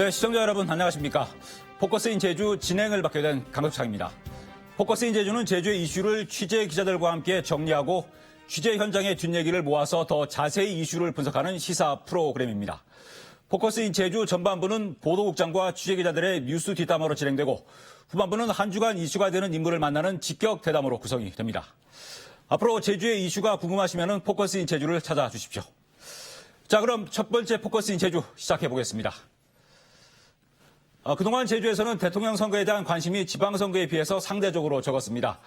네, 시청자 여러분 안녕하십니까. 포커스인 제주 진행을 맡게 된 강덕창입니다. 포커스인 제주는 제주의 이슈를 취재 기자들과 함께 정리하고 취재 현장의 뒷얘기를 모아서 더 자세히 이슈를 분석하는 시사 프로그램입니다. 포커스인 제주 전반부는 보도국장과 취재기자들의 뉴스 뒷담화로 진행되고 후반부는 한 주간 이슈가 되는 인물을 만나는 직격 대담으로 구성이 됩니다. 앞으로 제주의 이슈가 궁금하시면 포커스인 제주를 찾아주십시오. 자, 그럼 첫 번째 포커스인 제주 시작해 보겠습니다. 그동안 제주에서는 대통령 선거에 대한 관심이 지방선거에 비해서 상대적으로 적었습니다.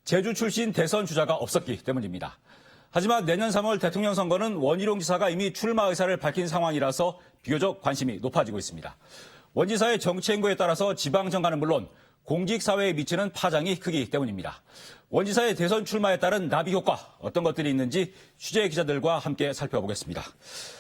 제주 출신 대선 주자가 없었기 때문입니다. 하지만 내년 3월 대통령 선거는 원희룡 지사가 이미 출마 의사를 밝힌 상황이라서 비교적 관심이 높아지고 있습니다. 원 지사의 정치 행보에 따라서 지방 정가는 물론 공직사회에 미치는 파장이 크기 때문입니다. 원 지사의 대선 출마에 따른 나비 효과 어떤 것들이 있는지 취재 기자들과 함께 살펴보겠습니다.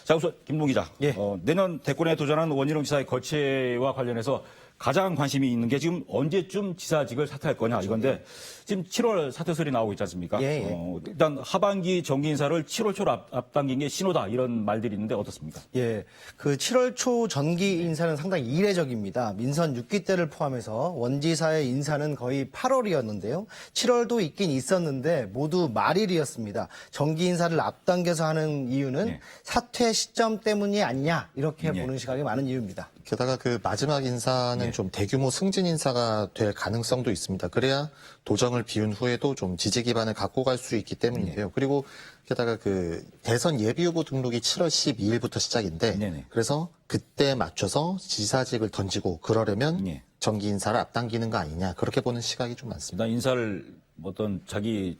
자, 우선 김동 기자. 예. 내년 대권에 도전한 원희룡 지사의 거취와 관련해서 가장 관심이 있는 게 지금 언제쯤 지사직을 사퇴할 거냐 이건데 지금 7월 사퇴설이 나오고 있지 않습니까? 예. 일단 하반기 정기 인사를 7월 초로 앞당긴 게 신호다 이런 말들이 있는데 어떻습니까? 예, 그 7월 초 전기 인사는 상당히 이례적입니다. 민선 6기 때를 포함해서 원지사의 인사는 거의 8월이었는데요. 7월도 있긴 있었는데 모두 말일이었습니다. 정기 인사를 앞당겨서 하는 이유는 예. 사퇴 시점 때문이 아니냐 이렇게 예. 보는 시각이 많은 이유입니다. 게다가 그 마지막 인사는 좀 대규모 승진 인사가 될 가능성도 있습니다. 그래야 도정을 비운 후에도 좀 지지 기반을 갖고 갈 수 있기 때문인데요. 그리고 게다가 그 대선 예비 후보 등록이 7월 12일부터 시작인데 네네. 그래서 그때 맞춰서 지사직을 던지고 그러려면 예. 정기 인사를 앞당기는 거 아니냐 그렇게 보는 시각이 좀 많습니다. 일단 인사를 어떤 자기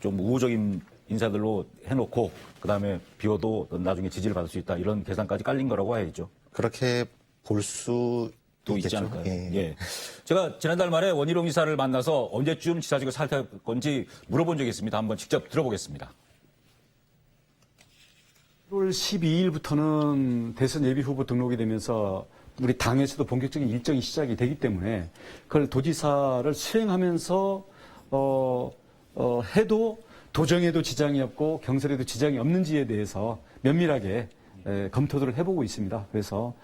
좀 우호적인 인사들로 해놓고 그다음에 비워도 나중에 지지를 받을 수 있다 이런 계산까지 깔린 거라고 해야죠. 그렇게 볼 수 또 있지 있겠죠. 않을까요? 예. 예. 제가 지난달 말에 원희룡 지사를 만나서 언제쯤 지사직을 사퇴할 건지 물어본 적이 있습니다. 한번 직접 들어보겠습니다. 1월 12일부터는 대선 예비 후보 등록이 되면서 우리 당에서도 본격적인 일정이 시작이 되기 때문에 그걸 도지사를 수행하면서 해도 도정에도 지장이 없고 경선에도 지장이 없는지에 대해서 면밀하게 검토를 해보고 있습니다. 그래서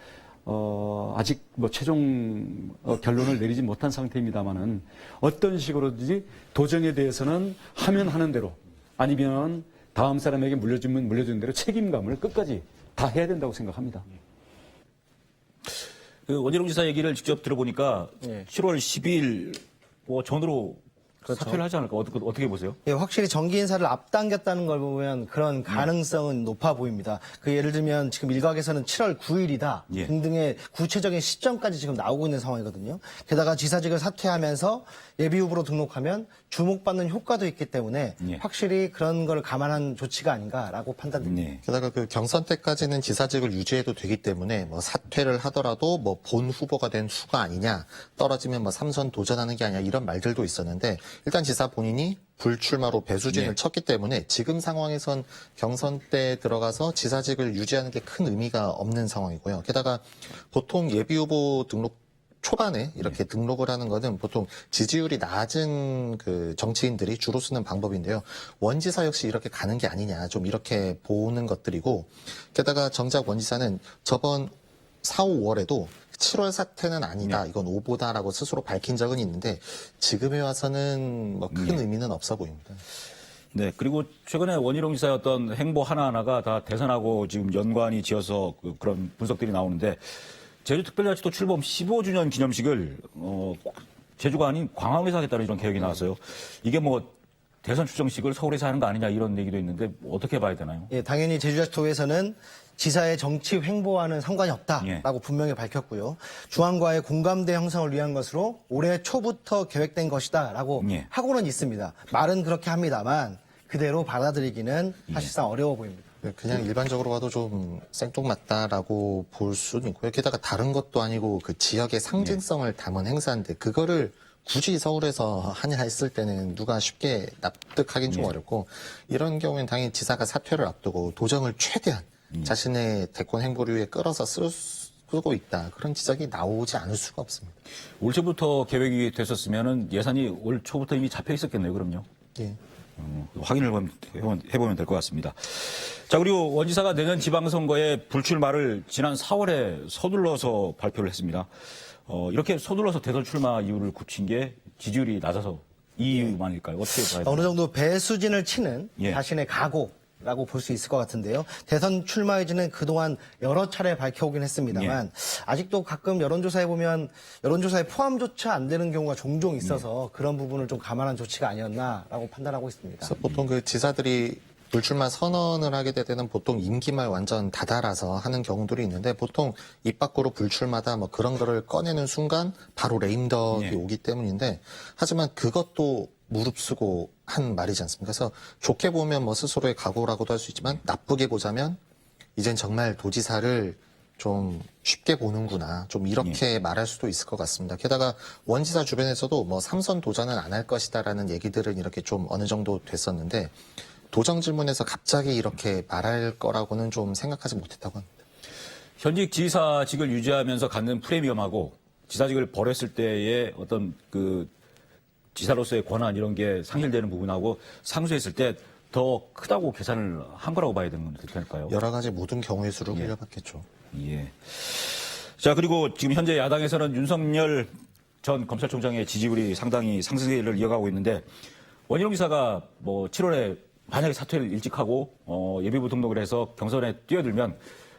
아직 뭐 최종 결론을 내리지 못한 상태입니다만은 어떤 식으로든지 도정에 대해서는 하면 하는 대로 아니면 다음 사람에게 물려주면 물려주는 대로 책임감을 끝까지 다 해야 된다고 생각합니다. 그 원희룡 지사 얘기를 직접 들어보니까 예. 7월 12일 전으로 그렇죠. 사퇴를 하지 않을까 어떻게 보세요? 예, 확실히 정기 인사를 앞당겼다는 걸 보면 그런 가능성은 높아 보입니다. 그 예를 들면 지금 일각에서는 7월 9일이다 예. 등등의 구체적인 시점까지 지금 나오고 있는 상황이거든요. 게다가 지사직을 사퇴하면서 예비 후보로 등록하면 주목받는 효과도 있기 때문에 예. 확실히 그런 걸 감안한 조치가 아닌가라고 판단됩니다. 네. 게다가 그 경선 때까지는 지사직을 유지해도 되기 때문에 뭐 사퇴를 하더라도 뭐 본 후보가 된 수가 아니냐, 떨어지면 뭐 3선 도전하는 게 아니냐 이런 말들도 있었는데 일단 지사 본인이 불출마로 배수진을 네. 쳤기 때문에 지금 상황에선 경선 때 들어가서 지사직을 유지하는 게 큰 의미가 없는 상황이고요. 게다가 보통 예비 후보 등록 초반에 이렇게 등록을 하는 것은 보통 지지율이 낮은 그 정치인들이 주로 쓰는 방법인데요. 원지사 역시 이렇게 가는 게 아니냐 좀 이렇게 보는 것들이고 게다가 정작 원지사는 저번 4, 5월에도 7월 사퇴는 아니다. 이건 오보다라고 스스로 밝힌 적은 있는데 지금에 와서는 뭐 큰 의미는 없어 보입니다. 네. 그리고 최근에 원희룡 지사의 어떤 행보 하나하나가 다 대선하고 지금 연관이 지어서 그런 분석들이 나오는데 제주특별자치도 출범 15주년 기념식을 제주가 아닌 광화문에서 하겠다는 이런 계획이 나왔어요. 이게 뭐 대선 출정식을 서울에서 하는 거 아니냐 이런 얘기도 있는데 어떻게 봐야 되나요? 예, 당연히 제주자치도에서는 지사의 정치 횡보와는 상관이 없다라고 분명히 밝혔고요. 중앙과의 공감대 형성을 위한 것으로 올해 초부터 계획된 것이다라고 예. 하고는 있습니다. 말은 그렇게 합니다만 그대로 받아들이기는 사실상 어려워 보입니다. 그냥 일반적으로 봐도 좀 생뚱맞다라고 볼 수는 있고요. 게다가 다른 것도 아니고 그 지역의 상징성을 담은 행사인데 그거를 굳이 서울에서 하냐 했을 때는 누가 쉽게 납득하기는 좀 어렵고 이런 경우에는 당연히 지사가 사퇴를 앞두고 도정을 최대한 자신의 대권 행보를 위해 끌어서 쓰고 있다. 그런 지적이 나오지 않을 수가 없습니다. 올 초부터 계획이 됐었으면 예산이 올 초부터 이미 잡혀 있었겠네요. 그럼요. 예. 확인을 해보면 될 것 같습니다. 자, 그리고 원지사가 내년 지방선거에 불출마를 지난 4월에 서둘러서 발표를 했습니다. 이렇게 서둘러서 대선 출마 이유를 굳힌 게 지지율이 낮아서 이 이유만일까요? 어떻게 봐야 되나요? 어느 정도 배수진을 치는 예. 자신의 각오라고 볼 수 있을 것 같은데요. 대선 출마 의지는 그동안 여러 차례 밝혀오긴 했습니다만 아직도 가끔 여론조사에 보면 여론조사에 포함조차 안 되는 경우가 종종 있어서 그런 부분을 좀 감안한 조치가 아니었나라고 판단하고 있습니다. 그래서 보통 그 지사들이 불출마 선언을 하게 되면 보통 임기 말 완전 다다라서 하는 경우들이 있는데 보통 입 밖으로 불출마다 뭐 그런 거를 꺼내는 순간 바로 레임덕이 예. 오기 때문인데 하지만 그것도 무릅쓰고 한 말이지 않습니까? 그래서 좋게 보면 뭐 스스로의 각오라고도 할 수 있지만 나쁘게 보자면 이젠 정말 도지사를 좀 쉽게 보는구나. 좀 이렇게 말할 수도 있을 것 같습니다. 게다가 원지사 주변에서도 뭐 3선 도전은 안 할 것이다라는 얘기들은 이렇게 좀 어느 정도 됐었는데 도정 질문에서 갑자기 이렇게 말할 거라고는 좀 생각하지 못했다고 합니다. 현직 지사직을 유지하면서 갖는 프리미엄하고 지사직을 버렸을 때의 어떤 그 지사로서의 권한 이런 게 상실되는 부분하고 상수했을 때 더 크다고 계산을 한 거라고 봐야 되는 건 어떻게 할까요? 여러 가지 모든 경우의 수를 흘려봤겠죠. 예. 자, 그리고 지금 현재 야당에서는 윤석열 전 검찰총장의 지지율이 상당히 상승세를 이어가고 있는데 원희룡 지사가 뭐 7월에 만약에 사퇴를 일찍 하고 예비부 등록을 해서 경선에 뛰어들면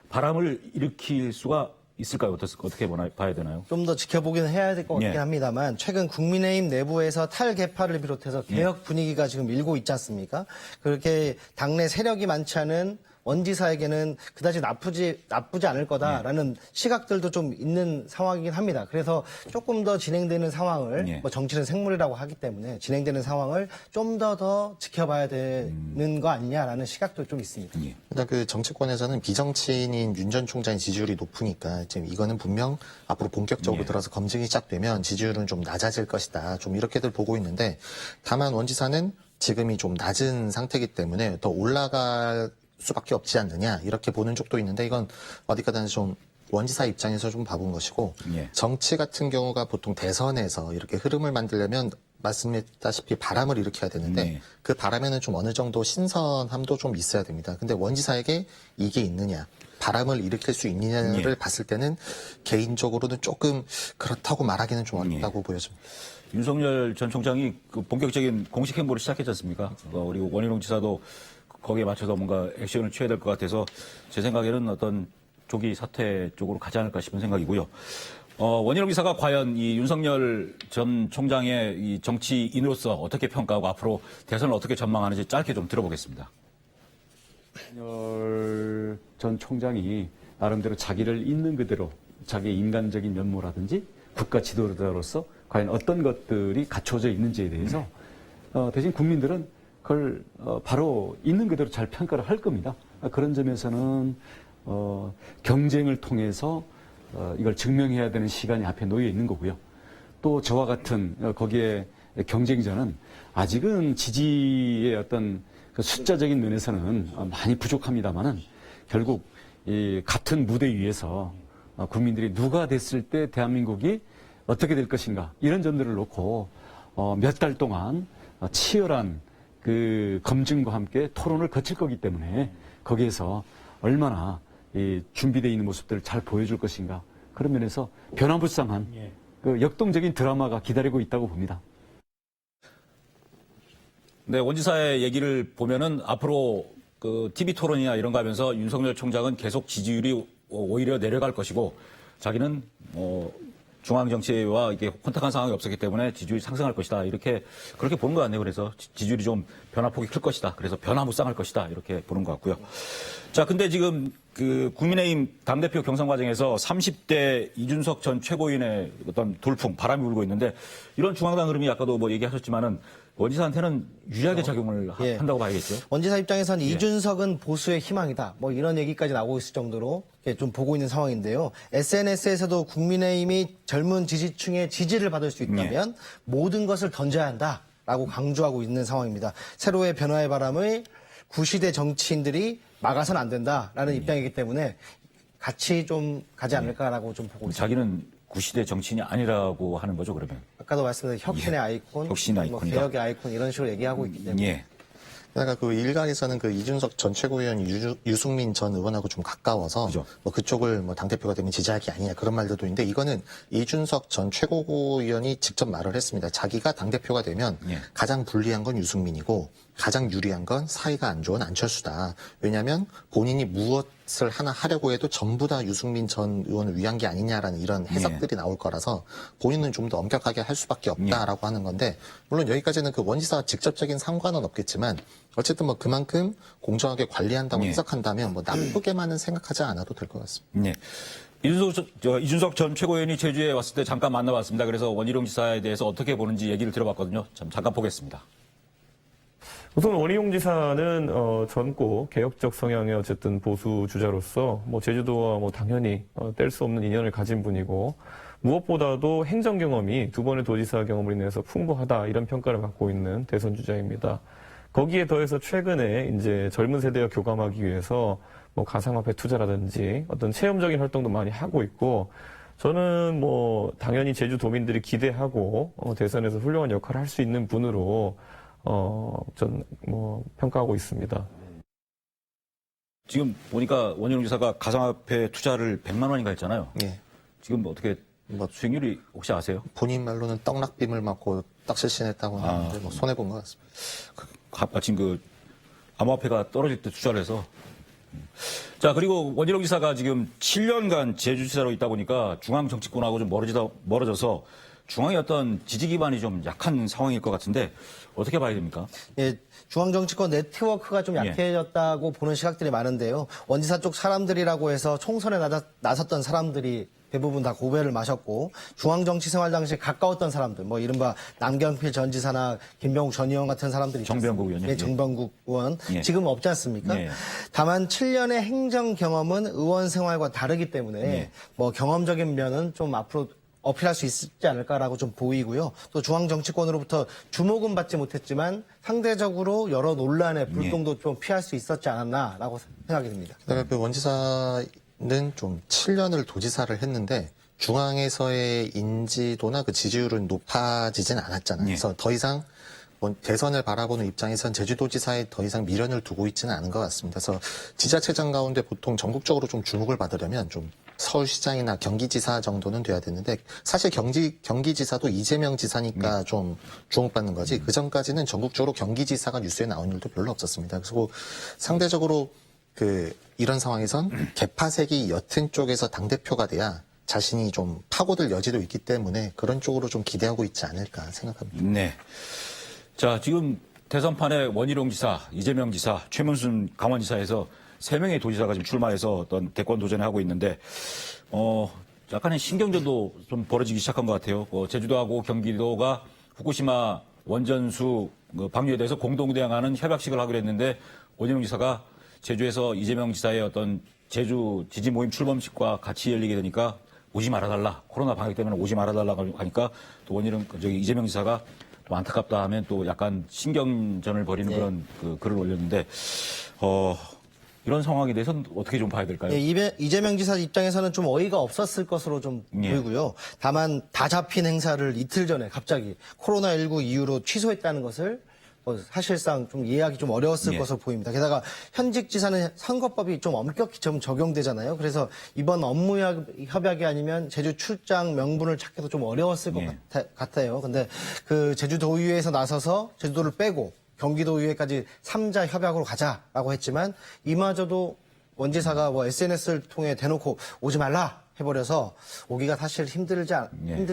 바람을 일으킬 수가 있을까요? 어떻게 봐야 되나요? 좀 더 지켜보긴 해야 될 것 같긴 예. 합니다만 최근 국민의힘 내부에서 탈개파를 비롯해서 개혁 분위기가 지금 일고 있지 않습니까? 그렇게 당내 세력이 많지 않은 원지사에게는 그다지 나쁘지 않을 거다라는 시각들도 좀 있는 상황이긴 합니다. 그래서 조금 더 진행되는 상황을 예. 뭐 정치는 생물이라고 하기 때문에 진행되는 상황을 좀 더 지켜봐야 되는 거 아니냐라는 시각도 좀 있습니다. 예. 일단 그 정치권에서는 비정치인인 윤 전 총장의 지지율이 높으니까 지금 이거는 분명 앞으로 본격적으로 들어서 검증이 시작되면 지지율은 좀 낮아질 것이다. 좀 이렇게들 보고 있는데 다만 원지사는 지금이 좀 낮은 상태이기 때문에 더 올라갈 수밖에 없지 않느냐 이렇게 보는 쪽도 있는데 이건 어디까지나 좀 원지사 입장에서 좀 봐본 것이고 예. 정치 같은 경우가 보통 대선에서 이렇게 흐름을 만들려면 말씀했다시피 바람을 일으켜야 되는데 네. 그 바람에는 좀 어느 정도 신선함도 좀 있어야 됩니다. 근데 원지사에게 이게 있느냐 바람을 일으킬 수 있느냐를 예. 봤을 때는 개인적으로는 조금 그렇다고 말하기는 좀 어렵다고 보여집니다. 윤석열 전 총장이 그 본격적인 공식 행보를 시작했지 않습니까? 그리고 원희룡 지사도 거기에 맞춰서 뭔가 액션을 취해야 될 것 같아서 제 생각에는 어떤 조기 사퇴 쪽으로 가지 않을까 싶은 생각이고요. 원희룡 지사가 과연 이 윤석열 전 총장의 이 정치인으로서 어떻게 평가하고 앞으로 대선을 어떻게 전망하는지 짧게 좀 들어보겠습니다. 윤석열 전 총장이 나름대로 자기를 있는 그대로 자기의 인간적인 면모라든지 국가 지도자로서 과연 어떤 것들이 갖춰져 있는지에 대해서 대신 국민들은 그걸 바로 있는 그대로 잘 평가를 할 겁니다. 그런 점에서는 경쟁을 통해서 이걸 증명해야 되는 시간이 앞에 놓여 있는 거고요. 또 저와 같은 거기에 경쟁자는 아직은 지지의 어떤 그 숫자적인 면에서는 많이 부족합니다만은 결국 이 같은 무대 위에서 국민들이 누가 됐을 때 대한민국이 어떻게 될 것인가 이런 점들을 놓고 몇 달 동안 치열한 그 검증과 함께 토론을 거칠 거기 때문에 거기에서 얼마나 이 준비되어 있는 모습들을 잘 보여줄 것인가 그런 면에서 변화무쌍한 그 역동적인 드라마가 기다리고 있다고 봅니다. 네, 원지사의 얘기를 보면은 앞으로 그 TV 토론이나 이런 거 하면서 윤석열 총장은 계속 지지율이 오히려 내려갈 것이고 자기는 중앙 정치와 이게 혼탁한 상황이 없었기 때문에 지지율이 상승할 것이다. 이렇게 그렇게 보는 것 같네요. 그래서 지지율이 좀 변화폭이 클 것이다. 그래서 변화무쌍할 것이다. 이렇게 보는 것 같고요. 자, 근데 지금 그 국민의힘 당대표 경선 과정에서 30대 이준석 전 최고위원의 어떤 돌풍, 바람이 불고 있는데 이런 중앙당 흐름이 아까도 뭐 얘기하셨지만은 원지사한테는 유리하게 작용을 예. 한다고 봐야겠죠. 원지사 입장에서는 이준석은 보수의 희망이다. 뭐 이런 얘기까지 나오고 있을 정도로 좀 보고 있는 상황인데요. SNS에서도 국민의힘이 젊은 지지층의 지지를 받을 수 있다면 모든 것을 던져야 한다라고 강조하고 있는 상황입니다. 새로의 변화의 바람을 구시대 정치인들이 막아서는 안 된다라는 입장이기 때문에 같이 좀 가지 않을까라고 좀 보고 있습니다. 자기는 구시대 정치인이 아니라고 하는 거죠, 그러면. 아까도 말씀드린 혁신의 아이콘, 혁신의 뭐 아이콘이다. 개혁의 아이콘 이런 식으로 얘기하고 있기 때문에 예. 게다가 그 일각에서는 그 이준석 전 최고위원이 유승민 전 의원하고 좀 가까워서 그죠. 뭐 그쪽을 뭐 당대표가 되면 지지할 게 아니냐 그런 말들도 있는데 이거는 이준석 전 최고위원이 직접 말을 했습니다. 자기가 당대표가 되면 예. 가장 불리한 건 유승민이고 가장 유리한 건 사이가 안 좋은 안철수다. 왜냐하면 본인이 무엇을 하나 하려고 해도 전부 다 유승민 전 의원을 위한 게 아니냐라는 이런 해석들이 나올 거라서 본인은 좀 더 엄격하게 할 수밖에 없다라고 하는 건데 물론 여기까지는 그 원지사와 직접적인 상관은 없겠지만 어쨌든 뭐 그만큼 공정하게 관리한다고 해석한다면 뭐 나쁘게만은 생각하지 않아도 될 것 같습니다. 네. 이준석 전 최고위원이 제주에 왔을 때 잠깐 만나봤습니다. 그래서 원희룡 지사에 대해서 어떻게 보는지 얘기를 들어봤거든요. 잠깐 보겠습니다. 우선 원희룡 지사는 젊고 개혁적 성향의 어쨌든 보수 주자로서 뭐 제주도와 뭐 당연히 뗄 수 없는 인연을 가진 분이고 무엇보다도 행정 경험이 두 번의 도지사 경험을 인해서 풍부하다 이런 평가를 받고 있는 대선 주자입니다. 거기에 더해서 최근에 이제 젊은 세대와 교감하기 위해서 뭐 가상화폐 투자라든지 어떤 체험적인 활동도 많이 하고 있고 저는 뭐 당연히 제주도민들이 기대하고 대선에서 훌륭한 역할을 할 수 있는 분으로 전 뭐 평가하고 있습니다. 지금 보니까 원희룡 지사가 가상화폐 투자를 100만 원인가 했잖아요. 예. 지금 어떻게 수익률이 혹시 아세요? 본인 말로는 떡락빔을 맞고 떡실신했다고 하는데 뭐 손해본 것 같습니다. 마침 그 암호화폐가 떨어질 때 투자를 해서. 자, 그리고 원희룡 지사가 지금 7년간 제주지사로 있다 보니까 중앙 정치권하고 좀 멀어져서 중앙의 어떤 지지 기반이 좀 약한 상황일 것 같은데 어떻게 봐야 됩니까? 예, 중앙정치권 네트워크가 좀 약해졌다고 보는 시각들이 많은데요. 원지사 쪽 사람들이라고 해서 총선에 나섰던 사람들이 대부분 다 고배를 마셨고 중앙정치 생활 당시에 가까웠던 사람들, 뭐 이른바 남경필 전 지사나 김병욱 전 의원 같은 사람들이 정병국 의원이요? 예, 정병국 의원 예. 지금 없지 않습니까? 예. 다만 7년의 행정 경험은 의원 생활과 다르기 때문에 예. 뭐 경험적인 면은 좀 앞으로 어필할 수 있지 않을까라고 좀 보이고요. 또 중앙 정치권으로부터 주목은 받지 못했지만 상대적으로 여러 논란의 불똥도 좀 피할 수 있었지 않았나라고 생각이 듭니다. 게다가 그 원지사는 좀 7년을 도지사를 했는데 중앙에서의 인지도나 그 지지율은 높아지진 않았잖아요. 예. 그래서 더 이상 뭐 대선을 바라보는 입장에선 제주도지사에 더 이상 미련을 두고 있지는 않은 것 같습니다. 그래서 지자체장 가운데 보통 전국적으로 좀 주목을 받으려면 좀 서울시장이나 경기지사 정도는 돼야 되는데 사실 경기지사도 이재명 지사니까 좀 주목받는 거지 그 전까지는 전국적으로 경기지사가 뉴스에 나온 일도 별로 없었습니다. 그리고 상대적으로 이런 상황에선 개파색이 옅은 쪽에서 당대표가 돼야 자신이 좀 파고들 여지도 있기 때문에 그런 쪽으로 좀 기대하고 있지 않을까 생각합니다. 네. 자, 지금 대선판에 원희룡 지사, 이재명 지사, 최문순 강원지사에서 3명의 도지사가 지금 출마해서 어떤 대권 도전을 하고 있는데, 약간의 신경전도 좀 벌어지기 시작한 것 같아요. 제주도하고 경기도가 후쿠시마 원전수 방류에 대해서 공동 대응하는 협약식을 하기로 했는데, 원희룡 지사가 제주에서 이재명 지사의 어떤 제주 지지 모임 출범식과 같이 열리게 되니까 오지 말아달라. 코로나 방역 때문에 오지 말아달라고 하니까 또 이재명 지사가 또 안타깝다 하면 또 약간 신경전을 벌이는 그런 글을 올렸는데, 이런 상황에 대해서는 어떻게 좀 봐야 될까요? 예, 이재명 지사 입장에서는 좀 어이가 없었을 것으로 좀 보이고요. 다만 다 잡힌 행사를 이틀 전에 갑자기 코로나19 이후로 취소했다는 것을 사실상 좀 이해하기 좀 어려웠을 것으로 보입니다. 게다가 현직 지사는 선거법이 좀 엄격히 좀 적용되잖아요. 그래서 이번 업무 협약이 아니면 제주 출장 명분을 찾기도 좀 어려웠을 것 같아요. 근데 그 제주도의회에서 나서서 제주도를 빼고 경기도의회까지 3자 협약으로 가자라고 했지만 이마저도 원지사가 뭐 SNS를 통해 대놓고 오지 말라 해버려서 오기가 사실 힘들지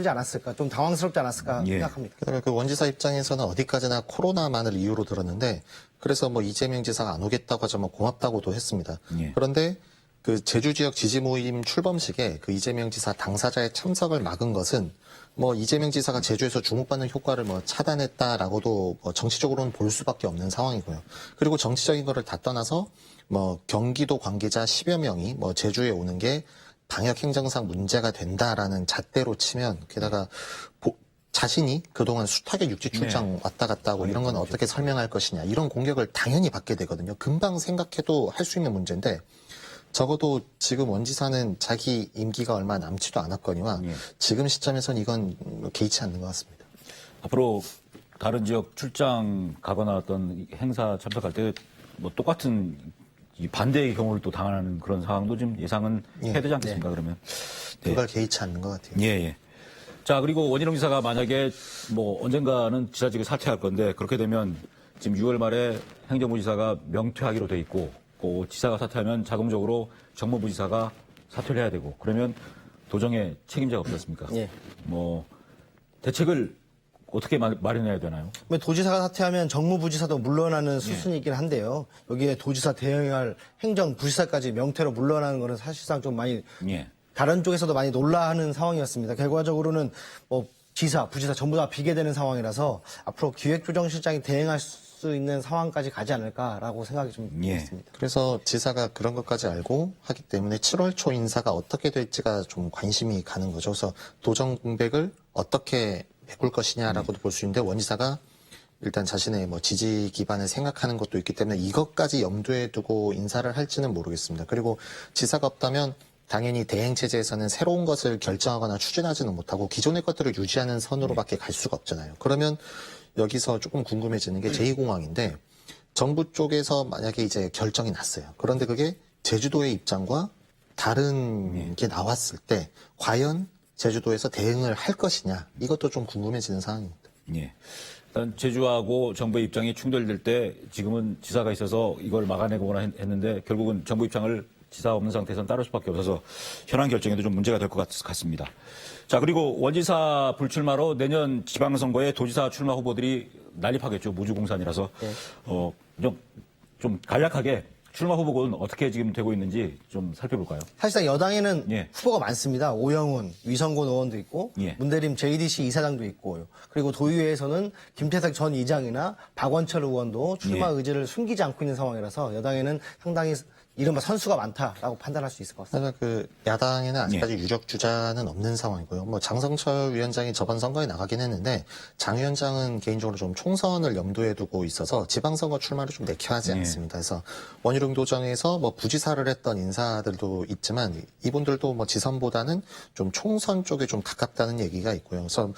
않았을까, 좀 당황스럽지 않았을까 생각합니다. 그다음에 그 원지사 입장에서는 어디까지나 코로나만을 이유로 들었는데 그래서 뭐 이재명 지사가 안 오겠다고 하자면 고맙다고도 했습니다. 그런데 그 제주 지역 지지 모임 출범식에 그 이재명 지사 당사자의 참석을 막은 것은 뭐 이재명 지사가 제주에서 주목받는 효과를 뭐 차단했다라고도 뭐 정치적으로는 볼 수밖에 없는 상황이고요. 그리고 정치적인 거를 다 떠나서 뭐 경기도 관계자 10여 명이 뭐 제주에 오는 게 방역 행정상 문제가 된다라는 잣대로 치면 게다가 자신이 그동안 숱하게 육지 출장 왔다 갔다 하고 이런 건 어떻게 설명할 것이냐 이런 공격을 당연히 받게 되거든요. 금방 생각해도 할 수 있는 문제인데 적어도 지금 원지사는 자기 임기가 얼마 남지도 않았거니와 지금 시점에선 이건 개의치 않는 것 같습니다. 앞으로 다른 지역 출장 가거나 어떤 행사 참석할 때 뭐 똑같은 이 반대의 경우를 또 당하는 그런 상황도 좀 예상은 해야 되지 않겠습니까, 그러면? 네. 그걸 개의치 않는 것 같아요. 예, 예. 자, 그리고 원희룡 지사가 만약에 뭐 언젠가는 지사직을 사퇴할 건데 그렇게 되면 지금 6월 말에 행정부지사가 명퇴하기로 돼 있고 그 지사가 사퇴하면 자동적으로 정무부지사가 사퇴를 해야 되고 그러면 도정에 책임자가 없지 않습니까? 예. 뭐 대책을 어떻게 마련해야 되나요? 도지사가 사퇴하면 정무부지사도 물러나는 수순이긴 한데요. 여기에 도지사 대행할 행정부지사까지 명태로 물러나는 것은 사실상 좀 많이 예. 다른 쪽에서도 많이 놀라하는 상황이었습니다. 결과적으로는 뭐 지사, 부지사 전부 다 비게 되는 상황이라서 앞으로 기획조정실장이 대행할 수 있는 상황까지 가지 않을까라고 생각이 좀 예. 있습니다. 그래서 지사가 그런 것까지 알고 하기 때문에 7월 초 인사가 어떻게 될지가 좀 관심이 가는 거죠. 그래서 도정 공백을 어떻게 메꿀 것이냐라고도 볼 수 있는데 원 지사가 일단 자신의 뭐 지지 기반을 생각하는 것도 있기 때문에 이것까지 염두에 두고 인사를 할지는 모르겠습니다. 그리고 지사가 없다면 당연히 대행 체제에서는 새로운 것을 결정하거나 추진하지는 못하고 기존의 것들을 유지하는 선으로밖에 갈 수가 없잖아요. 그러면 여기서 조금 궁금해지는 게 제2공항인데 정부 쪽에서 만약에 이제 결정이 났어요. 그런데 그게 제주도의 입장과 다른 게 나왔을 때 과연 제주도에서 대응을 할 것이냐 이것도 좀 궁금해지는 상황입니다. 예. 일단 제주하고 정부의 입장이 충돌될 때 지금은 지사가 있어서 이걸 막아내거나 했는데 결국은 정부 입장을 지사 없는 상태에서는 따를 수밖에 없어서 현안 결정에도 좀 문제가 될 것 같습니다. 자, 그리고 원지사 불출마로 내년 지방선거에 도지사 출마 후보들이 난립하겠죠. 무주공산이라서. 좀 간략하게 출마 후보군 어떻게 지금 되고 있는지 좀 살펴볼까요? 사실상 여당에는 예. 후보가 많습니다. 오영훈, 위성곤 의원도 있고 예. 문대림 JDC 이사장도 있고 그리고 도의회에서는 김태석 전 이장이나 박원철 의원도 출마 예. 의지를 숨기지 않고 있는 상황이라서 여당에는 상당히 이른바 선수가 많다라고 판단할 수 있을 것 같습니다. 하지만 그 야당에는 아직까지 유력 주자는 없는 상황이고요. 뭐 장성철 위원장이 저번 선거에 나가긴 했는데 장 위원장은 개인적으로 좀 총선을 염두에 두고 있어서 지방선거 출마를 좀 내켜하지 않습니다. 그래서 원희룡 도정에서 뭐 부지사를 했던 인사들도 있지만 이분들도 뭐 지선보다는 좀 총선 쪽에 좀 가깝다는 얘기가 있고요. 그래서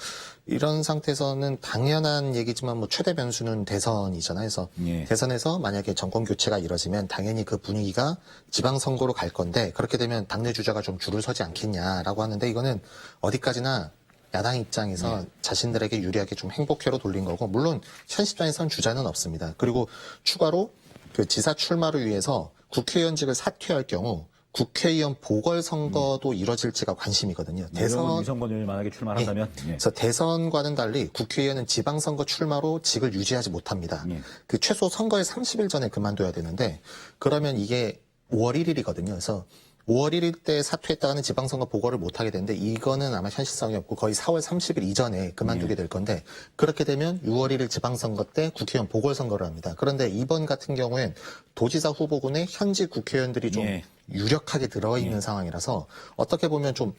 이런 상태에서는 당연한 얘기지만 뭐 최대 변수는 대선이잖아요. 그래서 예. 대선에서 만약에 정권 교체가 이뤄지면 당연히 그 분위기가 지방선거로 갈 건데 그렇게 되면 당내 주자가 좀 줄을 서지 않겠냐라고 하는데 이거는 어디까지나 야당 입장에서 자신들에게 유리하게 좀 행복회로 돌린 거고 물론 현 시점에선 주자는 없습니다. 그리고 추가로 그 지사 출마를 위해서 국회의원직을 사퇴할 경우 국회의원 보궐선거도 이뤄질지가 관심이거든요. 대선 위성권 의원이 만약에 출마한다면 그래서 대선과는 달리 국회의원은 지방선거 출마로 직을 유지하지 못합니다. 예. 그 최소 선거의 30일 전에 그만둬야 되는데 그러면 이게 5월 1일이거든요. 그래서 5월 1일 때 사퇴했다가는 지방선거 보고를 못하게 되는데 이거는 아마 현실성이 없고 거의 4월 30일 이전에 그만두게 될 건데 그렇게 되면 6월 1일 지방선거 때 국회의원 보궐선거를 합니다. 그런데 이번 같은 경우엔 도지사 후보군에 현직 국회의원들이 좀 예. 유력하게 들어있는 상황이라서 어떻게 보면 좀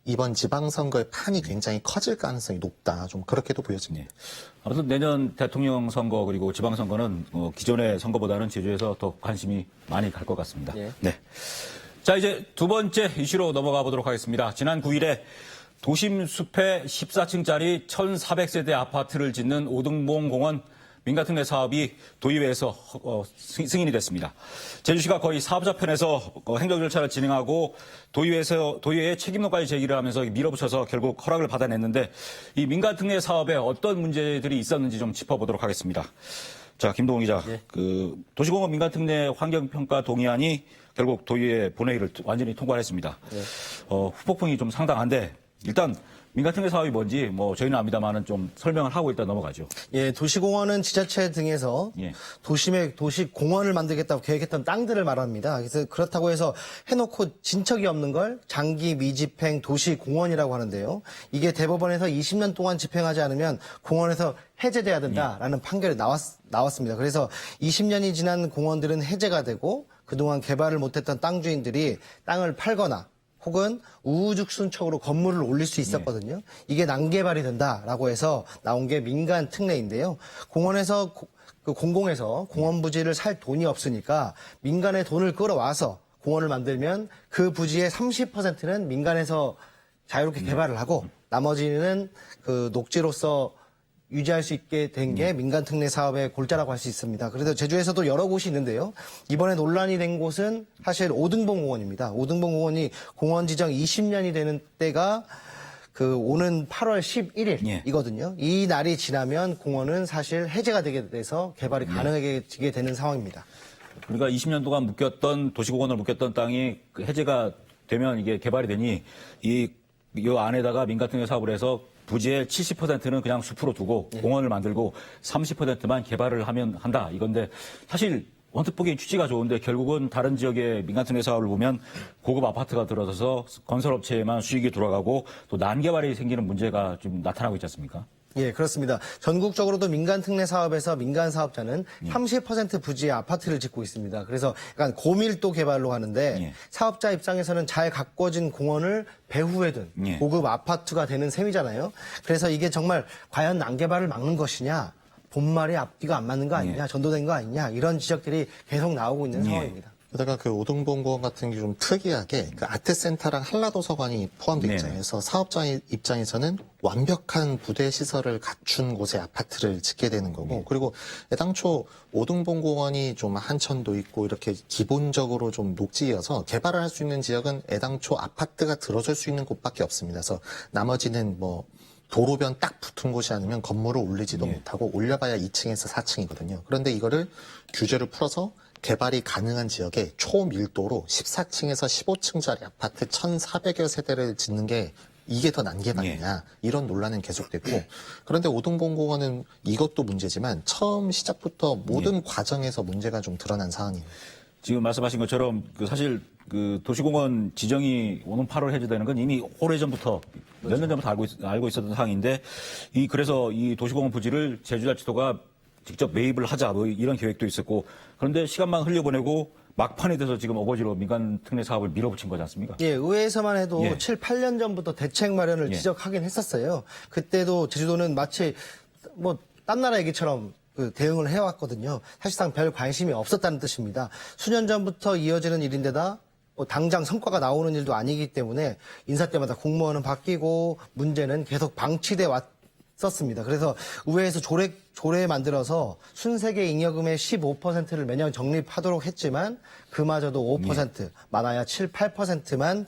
이번 지방선거의 판이 굉장히 커질 가능성이 높다. 좀 그렇게도 보여집니다. 아무튼 내년 대통령 선거 그리고 지방선거는 기존의 선거보다는 제주에서 더 관심이 많이 갈 것 같습니다. 예. 네. 자, 이제 두 번째 이슈로 넘어가 보도록 하겠습니다. 지난 9일에 도심 숲에 14층짜리 1,400세대 아파트를 짓는 오등봉 공원 민가특례 사업이 도의회에서 승인이 됐습니다. 제주시가 거의 사업자 편에서 행정 절차를 진행하고 도의회에 책임론까지 제기를 하면서 밀어붙여서 결국 허락을 받아냈는데 이 민가특례 사업에 어떤 문제들이 있었는지 좀 짚어보도록 하겠습니다. 자, 김동훈 기자, 그 도시공원 민가특례 환경평가 동의안이 결국 도의회 본회의를 완전히 통과했습니다. 후폭풍이 좀 상당한데 일단 민가특례 사업이 뭔지 뭐 저희는 압니다만은 좀 설명을 하고 일단 넘어가죠. 예, 도시공원은 지자체 등에서 예. 도심에 도시공원을 만들겠다고 계획했던 땅들을 말합니다. 그래서 그렇다고 해서 해놓고 진척이 없는 걸 장기 미집행 도시공원이라고 하는데요. 이게 대법원에서 20년 동안 집행하지 않으면 공원에서 해제돼야 된다라는 판결이 나왔습니다. 그래서 20년이 지난 공원들은 해제가 되고 그동안 개발을 못했던 땅 주인들이 땅을 팔거나 혹은 우후죽순척으로 건물을 올릴 수 있었거든요. 이게 난개발이 된다라고 해서 나온 게 민간 특례인데요. 공원에서 공공에서 공원 부지를 살 돈이 없으니까 민간의 돈을 끌어와서 공원을 만들면 그 부지의 30%는 민간에서 자유롭게 개발을 하고 나머지는 그 녹지로서 유지할 수 있게 된 게 민간 특례 사업의 골자라고 할 수 있습니다. 그래서 제주에서도 여러 곳이 있는데요. 이번에 논란이 된 곳은 사실 오등봉 공원입니다. 오등봉 공원이 공원 지정 20년이 되는 때가 그 오는 8월 11일이거든요. 이 날이 지나면 공원은 사실 해제가 되게 돼서 개발이 가능해지게 되는 상황입니다. 그러니까 20년 동안 묶였던 도시공원을 묶였던 땅이 그 해제가 되면 이게 개발이 되니 이 안에다가 민간특례 사업을 해서 부지의 70%는 그냥 숲으로 두고 공원을 만들고 30%만 개발을 하면 한다 이건데 사실 언뜻 보기 취지가 좋은데 결국은 다른 지역의 민간특례 사업을 보면 고급 아파트가 들어서서 건설업체에만 수익이 돌아가고 또 난개발이 생기는 문제가 좀 나타나고 있지 않습니까? 예, 그렇습니다. 전국적으로도 민간 특례 사업에서 민간 사업자는 30% 부지에 아파트를 짓고 있습니다. 그래서 약간 고밀도 개발로 하는데 사업자 입장에서는 잘 가꿔진 공원을 배후에 둔 고급 아파트가 되는 셈이잖아요. 그래서 이게 정말 과연 난개발을 막는 것이냐, 본말이 앞뒤가 안 맞는 거 아니냐, 전도된 거 아니냐 이런 지적들이 계속 나오고 있는 상황입니다. 게다가 그 오등봉 공원 같은 게 좀 특이하게 그 아트센터랑 한라도서관이 포함되어 있잖아요. 그래서 사업자 입장에서는 완벽한 부대 시설을 갖춘 곳에 아파트를 짓게 되는 거고 그리고 애당초 오등봉 공원이 좀 한천도 있고 이렇게 기본적으로 좀 녹지여서 개발을 할 수 있는 지역은 애당초 아파트가 들어설 수 있는 곳밖에 없습니다. 그래서 나머지는 뭐 도로변 딱 붙은 곳이 아니면 건물을 올리지도 못하고 올려봐야 2층에서 4층이거든요. 그런데 이거를 규제를 풀어서 개발이 가능한 지역에 초밀도로 14층에서 15층짜리 아파트 1,400여 세대를 짓는 게 이게 더 난개발이냐 이런 논란은 계속됐고 그런데 오등봉 공원은 이것도 문제지만 처음 시작부터 모든 과정에서 문제가 좀 드러난 사안이에요. 지금 말씀하신 것처럼 그 사실 그 도시공원 지정이 오는 8월 해제되는 건 이미 오래전부터 몇 년 전부터 알고 있었던 사항인데 그래서 이 도시공원 부지를 제주자치도가 직접 매입을 하자 뭐 이런 계획도 있었고 그런데 시간만 흘려보내고 막판이 돼서 지금 어거지로 민간 특례 사업을 밀어붙인 거지 않습니까? 예, 의회에서만 해도 7, 8년 전부터 대책 마련을 지적하긴 했었어요. 그때도 제주도는 마치 뭐 딴 나라 얘기처럼 그 대응을 해왔거든요. 사실상 별 관심이 없었다는 뜻입니다. 수년 전부터 이어지는 일인데다 뭐 당장 성과가 나오는 일도 아니기 때문에 인사 때마다 공무원은 바뀌고 문제는 계속 방치돼 왔었습니다. 그래서 의회에서 조례 만들어서 순세계 잉여금의 15%를 매년 적립하도록 했지만 그마저도 5% 많아야 7, 8%만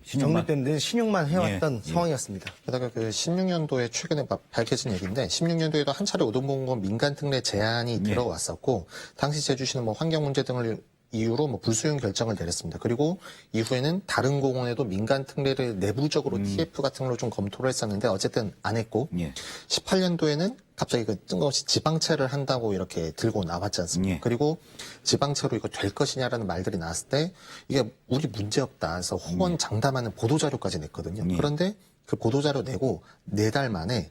적립된 데 신용만 해왔던 상황이었습니다. 게다가 그 16년도에 최근에 밝혀진 얘기인데 16년도에도 한 차례 오등봉공원 민간 특례 제안이 들어왔었고 당시 제주시는 뭐 환경 문제 등을 이유로 뭐 불수용 결정을 내렸습니다. 그리고 이후에는 다른 공원에도 민간 특례를 내부적으로 TF 같은 걸로 좀 검토를 했었는데 어쨌든 안 했고 18년도에는 갑자기 그 뜬금없이 지방채를 한다고 이렇게 들고 나왔지 않습니까? 그리고 지방채로 이거 될 것이냐라는 말들이 나왔을 때 이게 우리 문제 없다. 그래서 호언 장담하는 보도자료까지 냈거든요. 그런데 그 보도자료 내고 4달 만에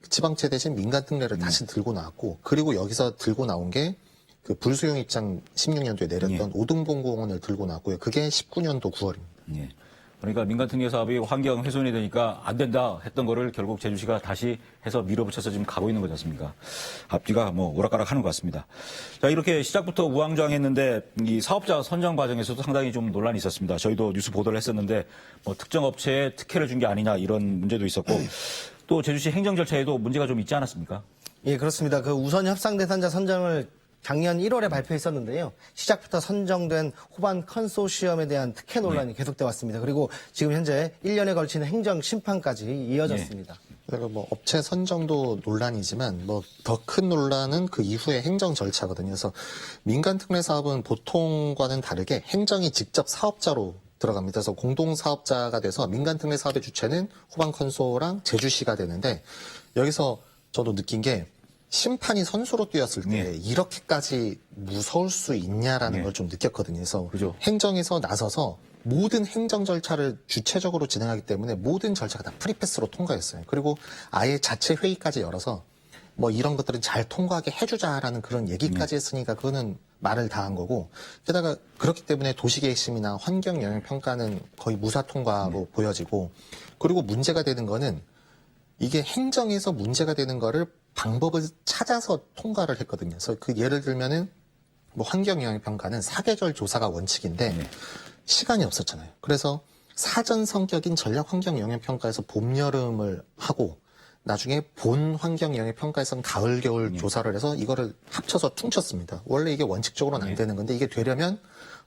지방채 대신 민간 특례를 다시 들고 나왔고 그리고 여기서 들고 나온 게 그 불수용 입장 16년도에 내렸던 오등봉 공원을 들고 나왔고요. 그게 19년도 9월입니다. 그러니까 민간 특례 사업이 환경 훼손이 되니까 안 된다 했던 거를 결국 제주시가 다시 해서 밀어붙여서 지금 가고 있는 거지 않습니까? 앞뒤가 뭐 오락가락 하는 것 같습니다. 자, 이렇게 시작부터 우왕좌왕했는데 이 사업자 선정 과정에서도 상당히 좀 논란이 있었습니다. 저희도 뉴스 보도를 했었는데 뭐 특정 업체에 특혜를 준 게 아니냐 이런 문제도 있었고 또 제주시 행정 절차에도 문제가 좀 있지 않았습니까? 예, 그렇습니다. 그 우선 협상 대상자 선정을 작년 1월에 발표했었는데요. 시작부터 선정된 호반 컨소시엄에 대한 특혜 논란이 계속돼 왔습니다. 그리고 지금 현재 1년에 걸친 행정 심판까지 이어졌습니다. 그리고 뭐 업체 선정도 논란이지만 뭐 더 큰 논란은 그 이후의 행정 절차거든요. 그래서 민간 특례 사업은 보통과는 다르게 행정이 직접 사업자로 들어갑니다. 그래서 공동사업자가 돼서 민간 특례 사업의 주체는 호반 컨소랑 제주시가 되는데 여기서 저도 느낀 게 심판이 선수로 뛰었을 때 이렇게까지 무서울 수 있냐라는 걸 좀 느꼈거든요. 그래서 행정에서 나서서 모든 행정 절차를 주체적으로 진행하기 때문에 모든 절차가 다 프리패스로 통과했어요. 그리고 아예 자체 회의까지 열어서 뭐 이런 것들은 잘 통과하게 해주자라는 그런 얘기까지 했으니까 그거는 말을 다 한 거고 게다가 그렇기 때문에 도시계획심이나 환경영향평가는 거의 무사 통과로 보여지고 그리고 문제가 되는 거는 이게 행정에서 문제가 되는 거를 방법을 찾아서 통과를 했거든요. 그래서 그 예를 들면은 뭐 환경영향평가는 사계절 조사가 원칙인데 시간이 없었잖아요. 그래서 사전 성격인 전략 환경영향평가에서 봄, 여름을 하고 나중에 본 환경영향평가에서는 가을, 겨울 조사를 해서 이거를 합쳐서 퉁쳤습니다. 원래 이게 원칙적으로는 안 되는 건데 이게 되려면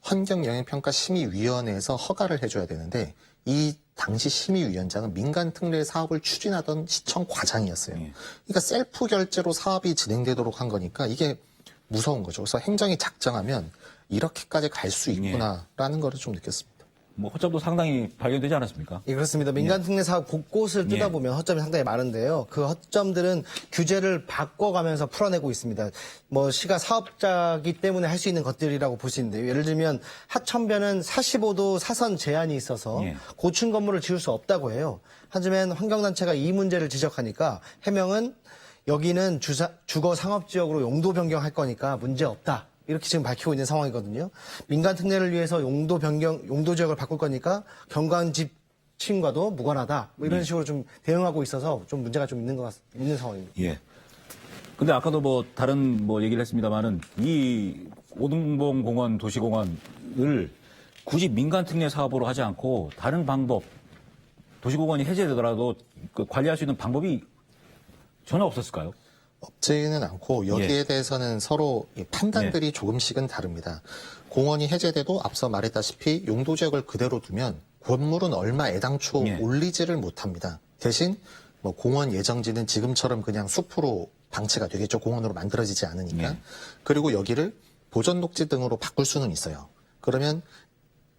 환경영향평가심의위원회에서 허가를 해줘야 되는데 이 당시 심의위원장은 민간 특례 사업을 추진하던 시청 과장이었어요. 그러니까 셀프 결제로 사업이 진행되도록 한 거니까 이게 무서운 거죠. 그래서 행정이 작정하면 이렇게까지 갈 수 있구나라는 거를 좀 느꼈습니다. 뭐 허점도 상당히 발견되지 않았습니까? 예, 그렇습니다. 민간 특례 사업 곳곳을 뜯어보면 허점이 상당히 많은데요. 그 허점들은 규제를 바꿔가면서 풀어내고 있습니다. 뭐 시가 사업자이기 때문에 할 수 있는 것들이라고 볼 수 있는데요. 예를 들면 하천변은 45도 사선 제한이 있어서 고층 건물을 지을 수 없다고 해요. 하지만 환경단체가 이 문제를 지적하니까 해명은 여기는 주거 상업지역으로 용도 변경할 거니까 문제 없다. 이렇게 지금 밝히고 있는 상황이거든요. 민간 특례를 위해서 용도 지역을 바꿀 거니까 경관 집침과도 무관하다. 뭐 이런 식으로 좀 대응하고 있어서 좀 문제가 좀 있는 상황입니다. 예. 근데 아까도 뭐 다른 뭐 얘기를 했습니다만은 이 오등봉 공원 도시공원을 굳이 민간 특례 사업으로 하지 않고 다른 방법, 도시공원이 해제되더라도 그 관리할 수 있는 방법이 전혀 없었을까요? 없지는 않고 여기에 대해서는 서로 이 판단들이 조금씩은 다릅니다. 공원이 해제돼도 앞서 말했다시피 용도 지역을 그대로 두면 건물은 얼마 애당초 올리지를 못합니다. 대신 뭐 공원 예정지는 지금처럼 그냥 숲으로 방치가 되겠죠. 공원으로 만들어지지 않으니까. 그리고 여기를 보전 녹지 등으로 바꿀 수는 있어요. 그러면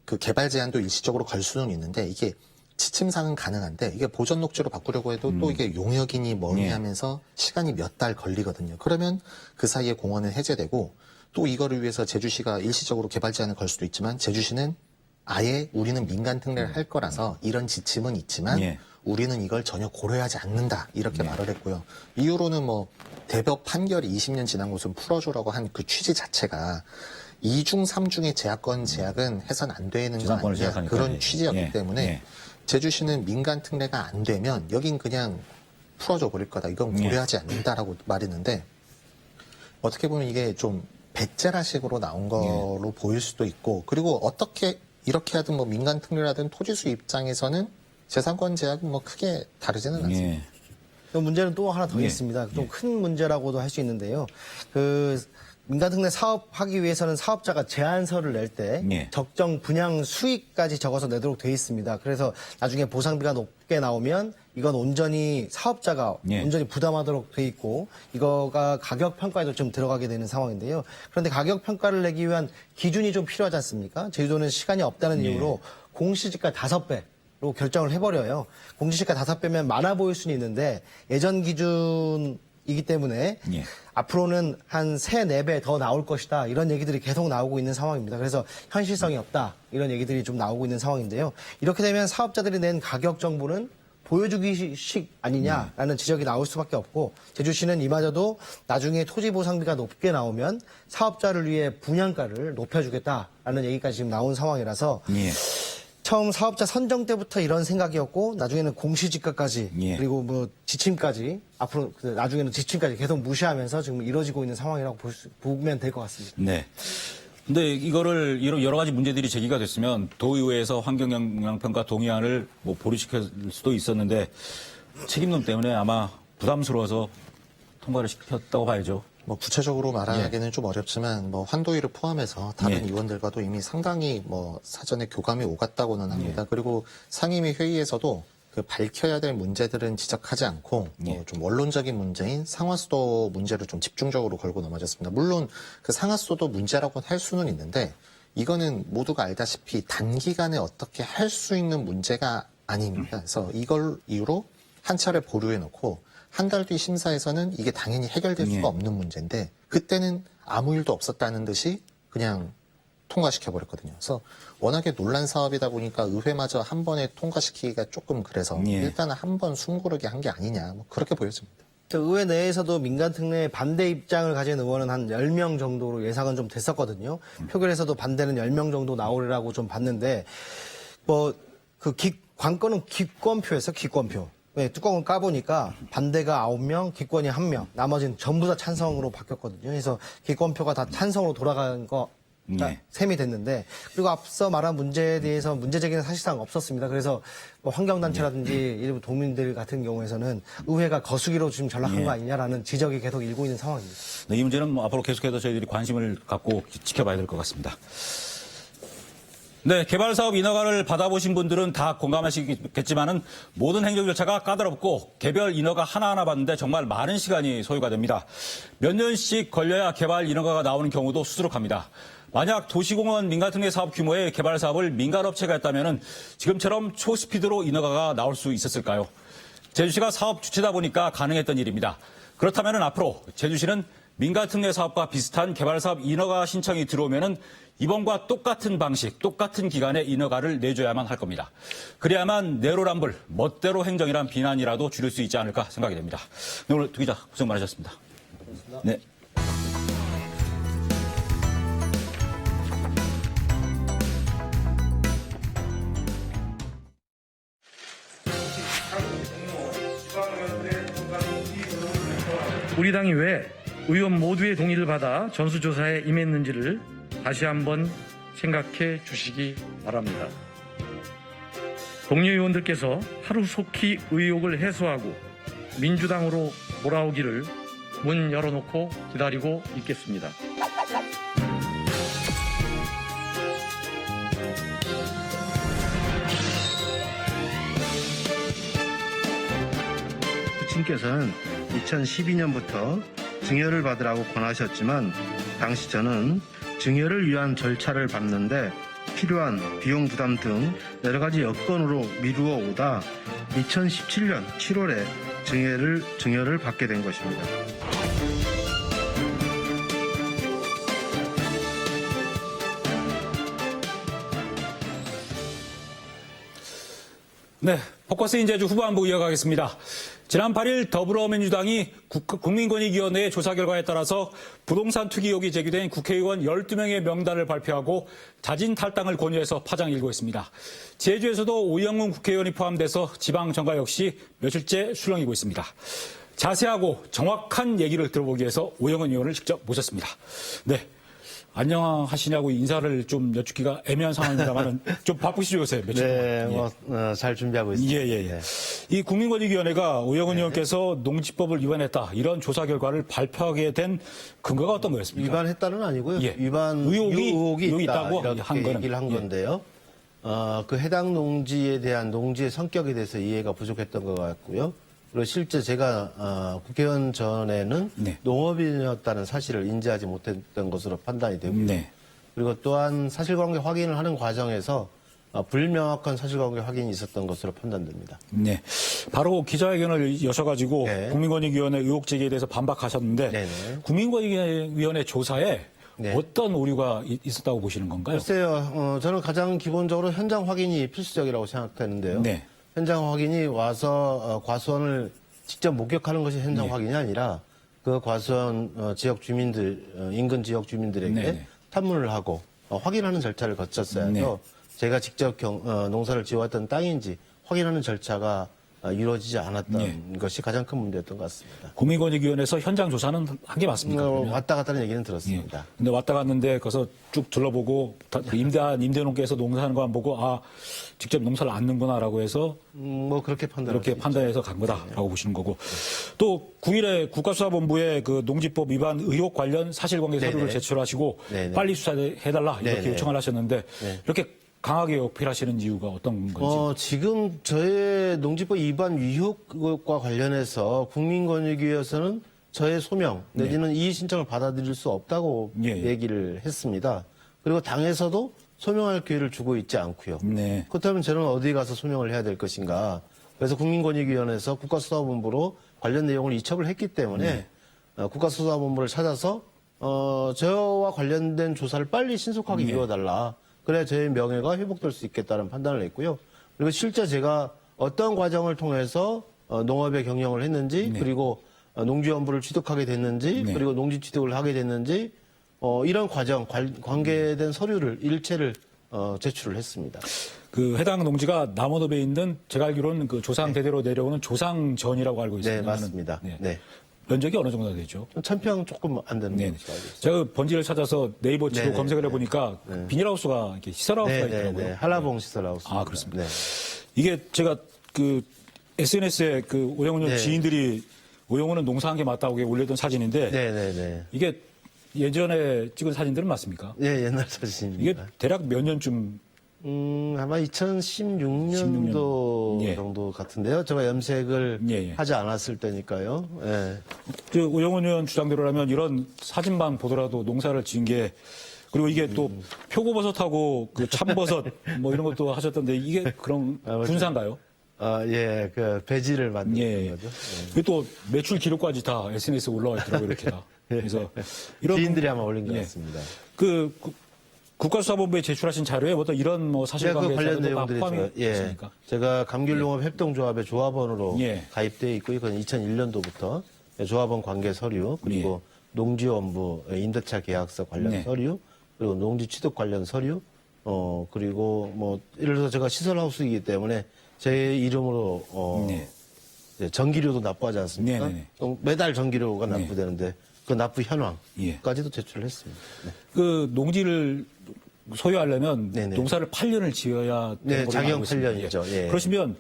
그 개발 제한도 일시적으로 걸 수는 있는데 이게 지침상은 가능한데 이게 보전 녹지로 바꾸려고 해도 또 이게 용역이니 뭐니 하면서 시간이 몇 달 걸리거든요. 그러면 그 사이에 공원은 해제되고 또 이거를 위해서 제주시가 일시적으로 개발 제한을 걸 수도 있지만 제주시는 아예 우리는 민간 특례를 할 거라서 이런 지침은 있지만 우리는 이걸 전혀 고려하지 않는다 이렇게 말을 했고요. 이후로는 뭐 대법 판결이 20년 지난 곳은 풀어주라고 한 그 취지 자체가 2중, 3중의 제약권 제약은 해선 안 되는 거 지상권을 아니냐 제약하니까. 그런 취지였기 때문에 제주시는 민간 특례가 안 되면 여긴 그냥 풀어줘 버릴 거다. 이건 고려하지 않는다라고 말했는데 어떻게 보면 이게 좀 배째라식으로 나온 거로 보일 수도 있고 그리고 어떻게 이렇게 하든 뭐 민간 특례라든 토지수 입장에서는 재산권 제약은 뭐 크게 다르지는 않습니다. 문제는 또 하나 더 있습니다. 좀 큰 문제라고도 할 수 있는데요. 그 민간 특례 사업하기 위해서는 사업자가 제안서를 낼 때 적정 분양 수익까지 적어서 내도록 돼 있습니다. 그래서 나중에 보상비가 높게 나오면 이건 온전히 사업자가 온전히 부담하도록 돼 있고 이거가 가격 평가에도 좀 들어가게 되는 상황인데요. 그런데 가격 평가를 내기 위한 기준이 좀 필요하지 않습니까? 제주도는 시간이 없다는 이유로 공시지가 5배로 결정을 해버려요. 공시지가 5배면 많아 보일 수는 있는데 예전 기준이기 때문에 앞으로는 한 3, 4배 더 나올 것이다. 이런 얘기들이 계속 나오고 있는 상황입니다. 그래서 현실성이 없다. 이런 얘기들이 좀 나오고 있는 상황인데요. 이렇게 되면 사업자들이 낸 가격 정보는 보여주기식 아니냐라는 지적이 나올 수밖에 없고 제주시는 이마저도 나중에 토지 보상비가 높게 나오면 사업자를 위해 분양가를 높여주겠다라는 얘기까지 지금 나온 상황이라서 처음 사업자 선정 때부터 이런 생각이었고 나중에는 공시지가까지 그리고 뭐 지침까지 앞으로 나중에는 지침까지 계속 무시하면서 지금 이루어지고 있는 상황이라고 보면 될 것 같습니다. 네. 근데 이거를 이런 여러 가지 문제들이 제기가 됐으면 도의회에서 환경영향평가 동의안을 뭐 보류시킬 수도 있었는데 책임론 때문에 아마 부담스러워서 통과를 시켰다고 봐야죠. 뭐 구체적으로 말하기는 좀 어렵지만 뭐 환도위를 포함해서 다른 의원들과도 이미 상당히 뭐 사전에 교감이 오갔다고는 합니다. 그리고 상임위 회의에서도 그 밝혀야 될 문제들은 지적하지 않고 좀 원론적인 문제인 상하수도 문제를 좀 집중적으로 걸고 넘어졌습니다. 물론 그 상하수도 문제라고 할 수는 있는데 이거는 모두가 알다시피 단기간에 어떻게 할 수 있는 문제가 아닙니다. 그래서 이걸 이유로 한 차례 보류해 놓고 한 달 뒤 심사에서는 이게 당연히 해결될 수가 없는 문제인데 그때는 아무 일도 없었다는 듯이 그냥 통과시켜버렸거든요. 그래서 워낙에 논란 사업이다 보니까 의회마저 한 번에 통과시키기가 조금 그래서 일단은 한 번 숨고르게 한 게 아니냐 뭐 그렇게 보여집니다. 의회 내에서도 민간 특례에 반대 입장을 가진 의원은 한 10명 정도로 예상은 좀 됐었거든요. 표결에서도 반대는 10명 정도 나오리라고 좀 봤는데 뭐 그 관건은 기권표에서 기권표. 뚜껑을 까보니까 반대가 9명, 기권이 1명, 나머지는 전부 다 찬성으로 바뀌었거든요. 그래서 기권표가 다 찬성으로 돌아간 거 네. 셈이 됐는데 그리고 앞서 말한 문제에 대해서 문제 제기는 사실상 없었습니다. 그래서 뭐 환경단체라든지 일부 도민들 같은 경우에서는 의회가 거수기로 지금 전락한 거 아니냐라는 지적이 계속 일고 있는 상황입니다. 네, 이 문제는 뭐 앞으로 계속해서 저희들이 관심을 갖고 지켜봐야 될 것 같습니다. 네, 개발 사업 인허가를 받아보신 분들은 다 공감하시겠지만은 모든 행정 절차가 까다롭고 개별 인허가 하나하나 받는데 정말 많은 시간이 소요가 됩니다. 몇 년씩 걸려야 개발 인허가가 나오는 경우도 수두룩합니다. 만약 도시공원 민간특례 사업 규모의 개발 사업을 민간업체가 했다면은 지금처럼 초스피드로 인허가가 나올 수 있었을까요? 제주시가 사업 주체다 보니까 가능했던 일입니다. 그렇다면은 앞으로 제주시는 민간특례 사업과 비슷한 개발 사업 인허가 신청이 들어오면은 이번과 똑같은 방식, 똑같은 기간에 인허가를 내줘야만 할 겁니다. 그래야만 내로남불, 멋대로 행정이란 비난이라도 줄일 수 있지 않을까 생각이 됩니다. 네, 오늘 두 기자 고생 많으셨습니다. 네. 우리 당이 왜 의원 모두의 동의를 받아 전수조사에 임했는지를 다시 한번 생각해 주시기 바랍니다. 동료 의원들께서 하루속히 의혹을 해소하고 민주당으로 돌아오기를 문 열어놓고 기다리고 있겠습니다. 부친께서는 2012년부터 증여를 받으라고 권하셨지만 당시 저는 증여를 위한 절차를 밟는데 필요한 비용 부담 등 여러 가지 여건으로 미루어 오다 2017년 7월에 증여를 받게 된 것입니다. 네, 포커스인 제주 후반부 이어가겠습니다. 지난 8일 더불어민주당이 국민권익위원회의 조사 결과에 따라서 부동산 투기 의혹이 제기된 국회의원 12명의 명단을 발표하고 자진 탈당을 권유해서 파장이 일고 있습니다. 제주에서도 오영훈 국회의원이 포함돼서 지방정가 역시 며칠째 술렁이고 있습니다. 자세하고 정확한 얘기를 들어보기 위해서 오영훈 의원을 직접 모셨습니다. 네. 안녕하시냐고 인사를 좀 여쭙기가 애매한 상황입니다만 좀 바쁘시죠 요새 며칠 동안. 네, 잘 준비하고 있습니다. 예. 이 국민권익위원회가 오영훈 의원께서 농지법을 위반했다 이런 조사 결과를 발표하게 된 근거가 어떤 거였습니까? 위반했다는 아니고요. 예. 위반 의혹이 있다고 있다고 한 거는. 얘기를 한 예. 건데요. 그 해당 농지에 대한 농지의 성격에 대해서 이해가 부족했던 것 같고요. 그리고 실제 제가 국회의원 전에는 네. 농업인이었다는 사실을 인지하지 못했던 것으로 판단이 되고요. 네. 그리고 또한 사실관계 확인을 하는 과정에서 불명확한 사실관계 확인이 있었던 것으로 판단됩니다. 네. 바로 기자회견을 여셔가지고 네. 국민권익위원회 의혹 제기에 대해서 반박하셨는데 네네. 국민권익위원회 조사에 네. 어떤 오류가 있었다고 보시는 건가요? 글쎄요, 저는 가장 기본적으로 현장 확인이 필수적이라고 생각되는데요. 네. 현장 확인이 와서 과수원을 직접 목격하는 것이 현장 네. 확인이 아니라 그 과수원 지역 주민들, 인근 지역 주민들에게 네네. 탐문을 하고 확인하는 절차를 거쳤어야죠. 네. 제가 직접 농사를 지어왔던 땅인지 확인하는 절차가 이루어지지 않았던 것이 가장 큰 문제였던 것 같습니다. 국민권익위원회에서 현장 조사는 한 게 맞습니까? 그러면? 왔다 갔다는 얘기는 예. 들었습니다. 근데 왔다 갔는데 거기서 쭉 둘러보고 임대농께서 농사하는 거 안 보고 직접 농사를 안는구나라고 해서 뭐 그렇게 이렇게 판단해서 간 거다라고 보시는 거고 또 9일에 국가수사본부에 그 농지법 위반 의혹 관련 사실관계 서류를 네네. 제출하시고 네네. 빨리 수사해달라 이렇게 네네. 요청을 하셨는데 네. 이렇게 강하게 어필하시는 이유가 어떤 건지? 지금 저의 농지법 위반 의혹과 관련해서 국민권익위에서는 저의 소명 내지는 이의 신청을 받아들일 수 없다고 예, 예. 얘기를 했습니다. 그리고 당에서도 소명할 기회를 주고 있지 않고요. 네. 그렇다면 저는 어디 가서 소명을 해야 될 것인가. 그래서 국민권익위원회에서 국가수사본부로 관련 내용을 이첩을 했기 때문에 국가수사본부를 찾아서 저와 관련된 조사를 빨리 신속하게 이루어달라. 그래야 저의 명예가 회복될 수 있겠다는 판단을 했고요. 그리고 실제 제가 어떤 과정을 통해서 농업의 경영을 했는지 그리고 농지연부를 취득하게 됐는지 그리고 농지 취득을 하게 됐는지 이런 과정 관계된 서류를 일체를 제출을 했습니다. 그 해당 농지가 남원읍에 있는 제가 알기로는 그 조상 대대로 내려오는 조상전이라고 알고 있습니다. 네, 맞습니다. 네. 네. 면적이 어느 정도 되죠? 1000평 조금 안 되는 네. 것으로 알고 있습니다. 제가 번지를 찾아서 네이버 지도 네네. 검색을 해보니까 비닐하우스가 이렇게 시설하우스가 있더라고요. 네. 한라봉 시설하우스. 아, 그렇습니다. 네. 이게 제가 그 SNS에 그 오영훈 네. 지인들이 오영훈은 농사한 게 맞다고 올렸던 사진인데 네네네. 이게 예전에 찍은 사진들은 맞습니까? 예, 옛날 이게 사진입니다. 대략 몇 년쯤 아마 2016년도 예. 정도 같은데요. 제가 염색을 예. 하지 않았을 때니까요. 예. 그 오영훈 의원 주장대로라면 이런 사진만 보더라도 농사를 지은 게 그리고 이게 또 표고버섯하고 그 참버섯 뭐 이런 것도 하셨던데 이게 그럼 맞아요. 군사인가요? 아, 예, 그 배지를 만드는 예. 거죠. 그게 또 매출 기록까지 다 SNS에 올라와 있더라고요, 이렇게 다. 그래서 이런 지인들이 아마 올린 것 예. 같습니다. 그 국가수사본부에 제출하신 자료에 어떤 이런 뭐 그 사실관계 관련 자료도 다 내용들이 포함이 예. 있습니까? 제가 감귤농업협동조합의 조합원으로 예. 가입돼 있고 이건 2001년도부터 조합원 관계 서류 그리고 농지원부 임대차 계약서 관련 네. 서류 그리고 농지 취득 관련 서류 그리고 뭐 예를 들어서 제가 시설하우스이기 때문에 제 이름으로 네. 이제 전기료도 납부하지 않습니까? 네네네. 매달 전기료가 네. 납부되는데 그 납부 예. 현황까지도 제출을 했습니다. 네. 그 농지를 소유하려면 네네. 농사를 8년을 지어야 되는 네, 걸로 자격 알고 있습니다. 8년이죠. 예. 그러시면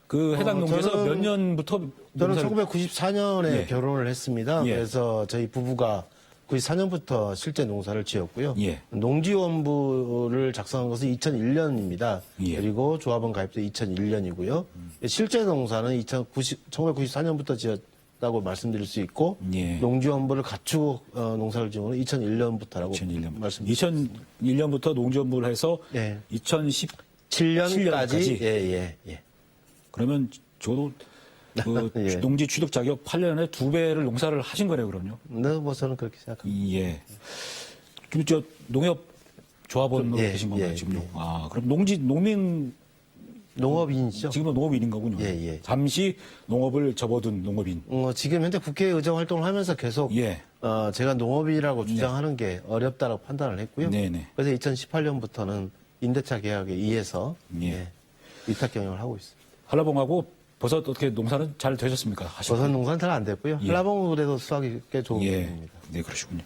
그 해당 농지에서 저는- 몇 년부터 저는 농사를 1994년에 예. 결혼을 했습니다. 예. 그래서 저희 부부가 94년부터 실제 농사를 지었고요. 예. 농지원부를 작성한 것은 2001년입니다. 예. 그리고 조합원 가입도 2001년이고요. 실제 농사는 1994년부터 지었다고 말씀드릴 수 있고 예. 농지원부를 갖추고 농사를 지은 건 2001년부터라고 2001년. 말씀드립니다. 2001년부터 농지원부를 해서 예. 2017년까지 예. 그러면 저도 그 예. 농지 취득 자격 8년에 2배를 농사를 하신 거네요, 그럼요. 네, 뭐 저는 그렇게 생각합니다. 예. 그럼 저 농협 조합원으로 예, 계신 건가요, 예, 지금요? 예. 아, 그럼 농민 농업인이죠. 지금은 농업인인 거군요. 예. 잠시 농업을 접어둔 농업인. 지금 현재 국회의정 활동을 하면서 계속 예. 제가 농업이라고 주장하는 게 어렵다고 판단을 했고요. 네네. 그래서 2018년부터는 임대차 계약에 의해서 예. 위탁 경영을 하고 있습니다. 한라봉하고 버섯 어떻게 농사는 잘 되셨습니까? 하시고. 버섯 농사는 잘 안 됐고요. 예. 한라봉은 그래도 수확이 꽤 좋은 예. 편입니다. 네, 그러시군요.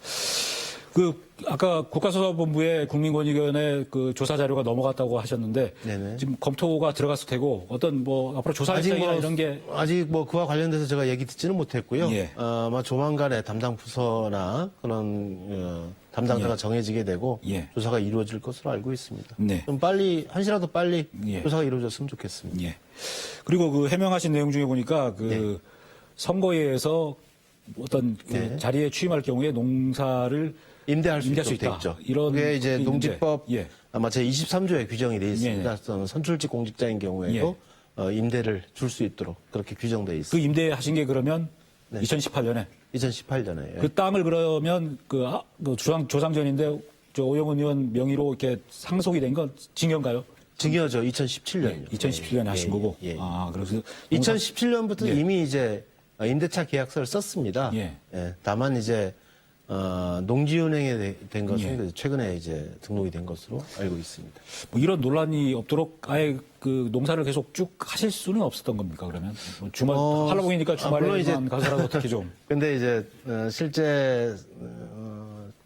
아까 국가수사본부에 국민권익위원회 그 조사 자료가 넘어갔다고 하셨는데 네네. 지금 검토가 들어갔을 테고 어떤 뭐 앞으로 조사 일정이나 이런 게 아직 뭐 그와 관련돼서 제가 얘기 듣지는 못했고요. 예. 아마 조만간에 담당 부서나 그런 담당자가 예. 정해지게 되고 예. 조사가 이루어질 것으로 알고 있습니다. 네. 좀 빨리 한시라도 빨리 예. 조사가 이루어졌으면 좋겠습니다. 예. 그리고 그 해명하신 내용 중에 보니까 그 네. 선거에서 어떤 그 네. 자리에 취임할 경우에 농사를 임대할 수 임대할 수 있도록 돼 있다. 있죠. 이런 그게 이제 그게 농지법 예. 아마 제 23조에 규정이 되어 있습니다. 예. 저는 선출직 공직자인 경우에도 임대를 줄 수 있도록 그렇게 규정되어 그 있습니다. 임대하신 게 그러면 네. 2018년에 2018년에 그 땅을 그러면 그 조상전인데 저 오영훈 의원 명의로 이렇게 상속이 된 건 증여인가요? 증여죠. 2017년이요. 예, 2017년에 하신 거고. 아, 그래서 2017년부터 예. 이미 이제 임대차 계약서를 썼습니다. 예. 다만 이제 농지은행에 된 것은 예. 최근에 이제 등록이 된 것으로 알고 있습니다. 뭐 이런 논란이 없도록 아예 그 농사를 계속 쭉 하실 수는 없었던 겁니까, 그러면? 뭐 주말, 한라봉이니까 물론 주말에만 이제- 가서라도 어떻게 좀. 근데 이제 실제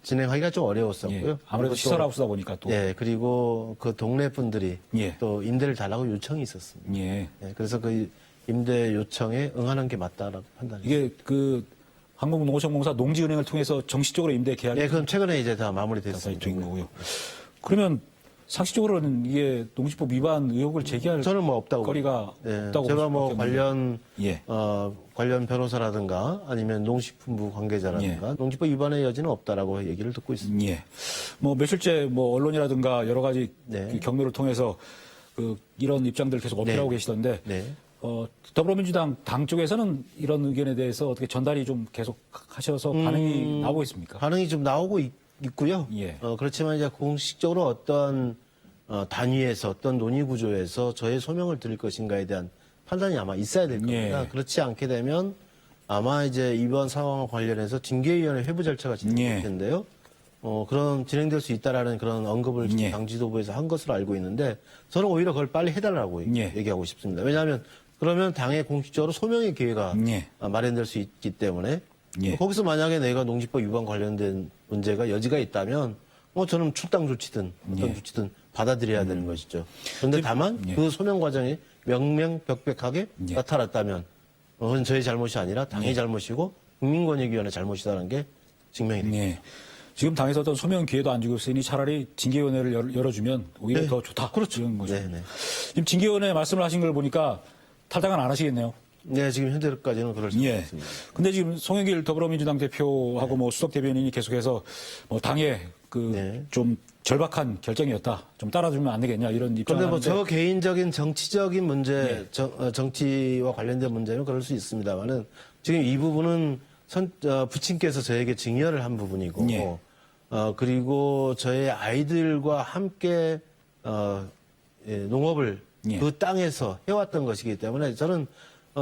진행하기가 좀 어려웠었고요. 예. 아무래도 그리고 또- 시설하우스다 보니까 또. 예, 그리고 그 동네 분들이 예. 또 임대를 달라고 요청이 있었습니다. 예. 예, 그래서 그 임대 요청에 응하는 게 맞다라고 판단했습니다. 이게 그 한국농어정공사 농지은행을 통해서 정식적으로 임대 계약이 예, 그럼 최근에 이제 다 된 마무리됐습니다. 거고요. 그러면 상식적으로는 이게 농지법 위반 의혹을 제기할 저는 뭐 없다고. 거리가 예, 없다고 제가 볼 뭐 수밖에 없는데. 관련 예. 관련 변호사라든가 아니면 농식품부 관계자라든가 예. 농지법 위반의 여지는 없다라고 얘기를 듣고 있습니다. 예. 뭐 며칠째 뭐 언론이라든가 여러 가지 네. 그 경로를 통해서 그 이런 입장들을 계속 어필하고 네. 계시던데 네. 더불어민주당 당 쪽에서는 이런 의견에 대해서 어떻게 전달이 좀 계속 하셔서 반응이 나오고 있습니까? 반응이 좀 나오고 있고요. 예. 그렇지만 이제 공식적으로 어떤 단위에서 어떤 논의 구조에서 저의 소명을 드릴 것인가에 대한 판단이 아마 있어야 될 겁니다. 예. 그렇지 않게 되면 아마 이제 이번 상황과 관련해서 징계위원회 회부 절차가 진행될 예. 텐데요. 그런 진행될 수 있다라는 그런 언급을 예. 당 지도부에서 한 것으로 알고 있는데 저는 오히려 그걸 빨리 해달라고 예. 얘기하고 싶습니다. 왜냐하면 그러면 당에 공식적으로 소명의 기회가 예. 마련될 수 있기 때문에 예. 거기서 만약에 내가 농지법 위반 관련된 문제가 여지가 있다면 저는 출당 조치든 어떤 조치든 받아들여야 되는 것이죠. 그런데 다만 그 소명 과정이 명명백백하게 나타났다면 그건 저의 잘못이 아니라 당의 잘못이고 국민권익위원회 잘못이라는 게 증명이 됩니다. 예. 지금 당에서 어떤 소명 기회도 안 주고 있으니 차라리 징계위원회를 열어주면 오히려 네. 더 좋다. 그렇죠. 이런 거죠. 네, 네. 지금 징계위원회 말씀을 하신 걸 보니까 탈당은 안 하시겠네요. 네, 지금 현재까지는 그럴 수 예. 있습니다. 근데 지금 송영길 더불어민주당 대표하고 뭐 수석 대변인이 계속해서 뭐 당의 그 네. 좀 절박한 결정이었다. 좀 따라주면 안 되겠냐 이런 입장을 그런데 뭐 하는데 저 개인적인 정치적인 문제, 정치와 관련된 문제는 그럴 수 있습니다만은 지금 이 부분은 부친께서 저에게 증여를 한 부분이고, 예. 그리고 저의 아이들과 함께 농업을 예. 그 땅에서 해왔던 것이기 때문에 저는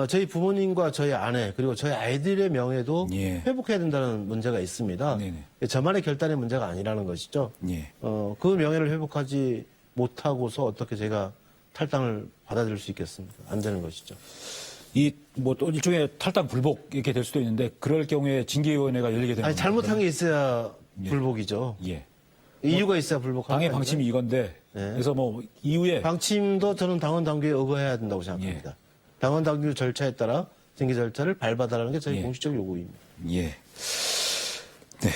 저희 부모님과 저희 아내 그리고 저희 아이들의 명예도 예. 회복해야 된다는 문제가 있습니다. 네네. 저만의 결단의 문제가 아니라는 것이죠. 예. 그 명예를 회복하지 못하고서 어떻게 제가 탈당을 받아들일 수 있겠습니까? 안 되는 것이죠. 이 뭐 또 일종의 탈당 불복 이렇게 될 수도 있는데 그럴 경우에 징계위원회가 열리게 되는 아니, 잘못한 게 있어야 불복이죠. 예. 이유가 있어야 불복하는 당의 거 아닌가요? 방침이 이건데 네. 그래서 뭐 이후에 방침도 저는 당원 당규에 의거해야 된다고 생각합니다. 예. 당원 당규 절차에 따라 징계 절차를 밟아달라는 게 저희 예. 공식적 요구입니다. 예. 네.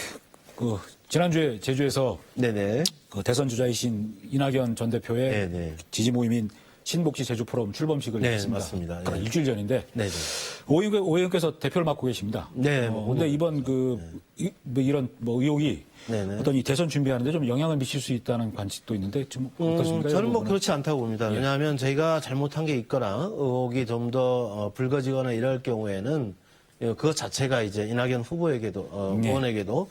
그 지난주에 제주에서 네네. 그 대선 주자이신 이낙연 전 대표의 네네. 지지 모임인 신복지 제주 포럼 출범식을 네, 했습니다. 맞습니다. 딱 네. 일주일 전인데 네네. 오 의원께서 대표를 맡고 계십니다. 네, 근데 이번 이런 뭐 의혹이 네네. 어떤 이 대선 준비하는데 좀 영향을 미칠 수 있다는 관측도 있는데 좀 어떻습니까? 저는 뭐 이 부분은? 그렇지 않다고 봅니다. 예. 왜냐하면 저희가 잘못한 게 있거나 의혹이 좀 더 불거지거나 이럴 경우에는 그것 자체가 이제 이낙연 후보에게도 예. 의원에게도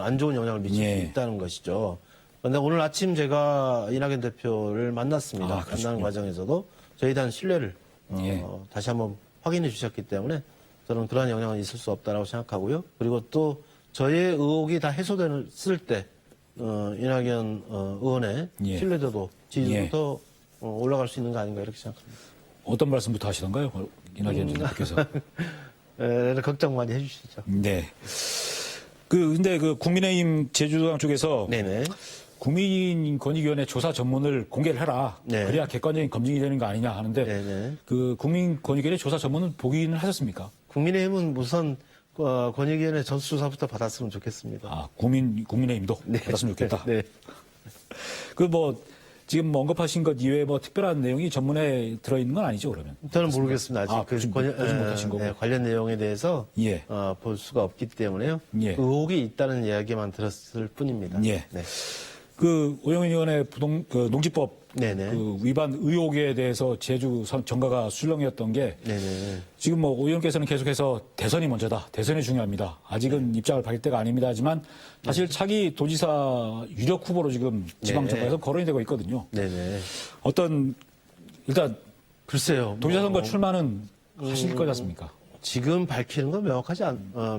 안 좋은 영향을 미칠 예. 수 있다는 것이죠. 그런데 오늘 아침 제가 이낙연 대표를 만났습니다. 아, 그러시군요. 만나는 과정에서도 저희 단 신뢰를 예. 다시 한번 확인해 주셨기 때문에 저는 그러한 영향은 있을 수 없다라고 생각하고요. 그리고 또 저의 의혹이 다 해소됐을 때 이낙연 의원의 예. 신뢰도도 지지도도 예. 더 올라갈 수 있는 거 아닌가 이렇게 생각합니다. 어떤 말씀부터 하시던가요? 이낙연 전 대표께서. 걱정 많이 해주시죠. 네. 근데 국민의힘 제주도당 쪽에서 네네. 국민권익위원회 조사 전문을 공개를 해라. 네. 그래야 객관적인 검증이 되는 거 아니냐 하는데 네네. 국민권익위원회 조사 전문은 보기는 하셨습니까? 국민의힘은 우선 권익위원회 전수조사부터 받았으면 좋겠습니다. 아, 국민의힘도 받았으면 좋겠다. 네. 지금 언급하신 것 이외에 특별한 내용이 전문에 들어있는 건 아니죠, 그러면? 저는 모르겠습니다. 아직 아, 보진 못하신 거고. 관련 내용에 대해서 예. 볼 수가 없기 때문에요. 예. 의혹이 있다는 이야기만 들었을 뿐입니다. 예. 네. 오영훈 의원의 농지법 네네. 위반 의혹에 대해서 제주 정가가 술렁이었던 게 네네. 지금 오 의원께서는 계속해서 대선이 먼저다. 대선이 중요합니다. 아직은 입장을 밝힐 때가 아닙니다. 하지만 사실 차기 도지사 유력 후보로 지금 지방선거에서 거론이 되고 있거든요. 네네. 일단 글쎄요. 도지사 선거 출마는 하실 거지 않습니까? 지금 밝히는 건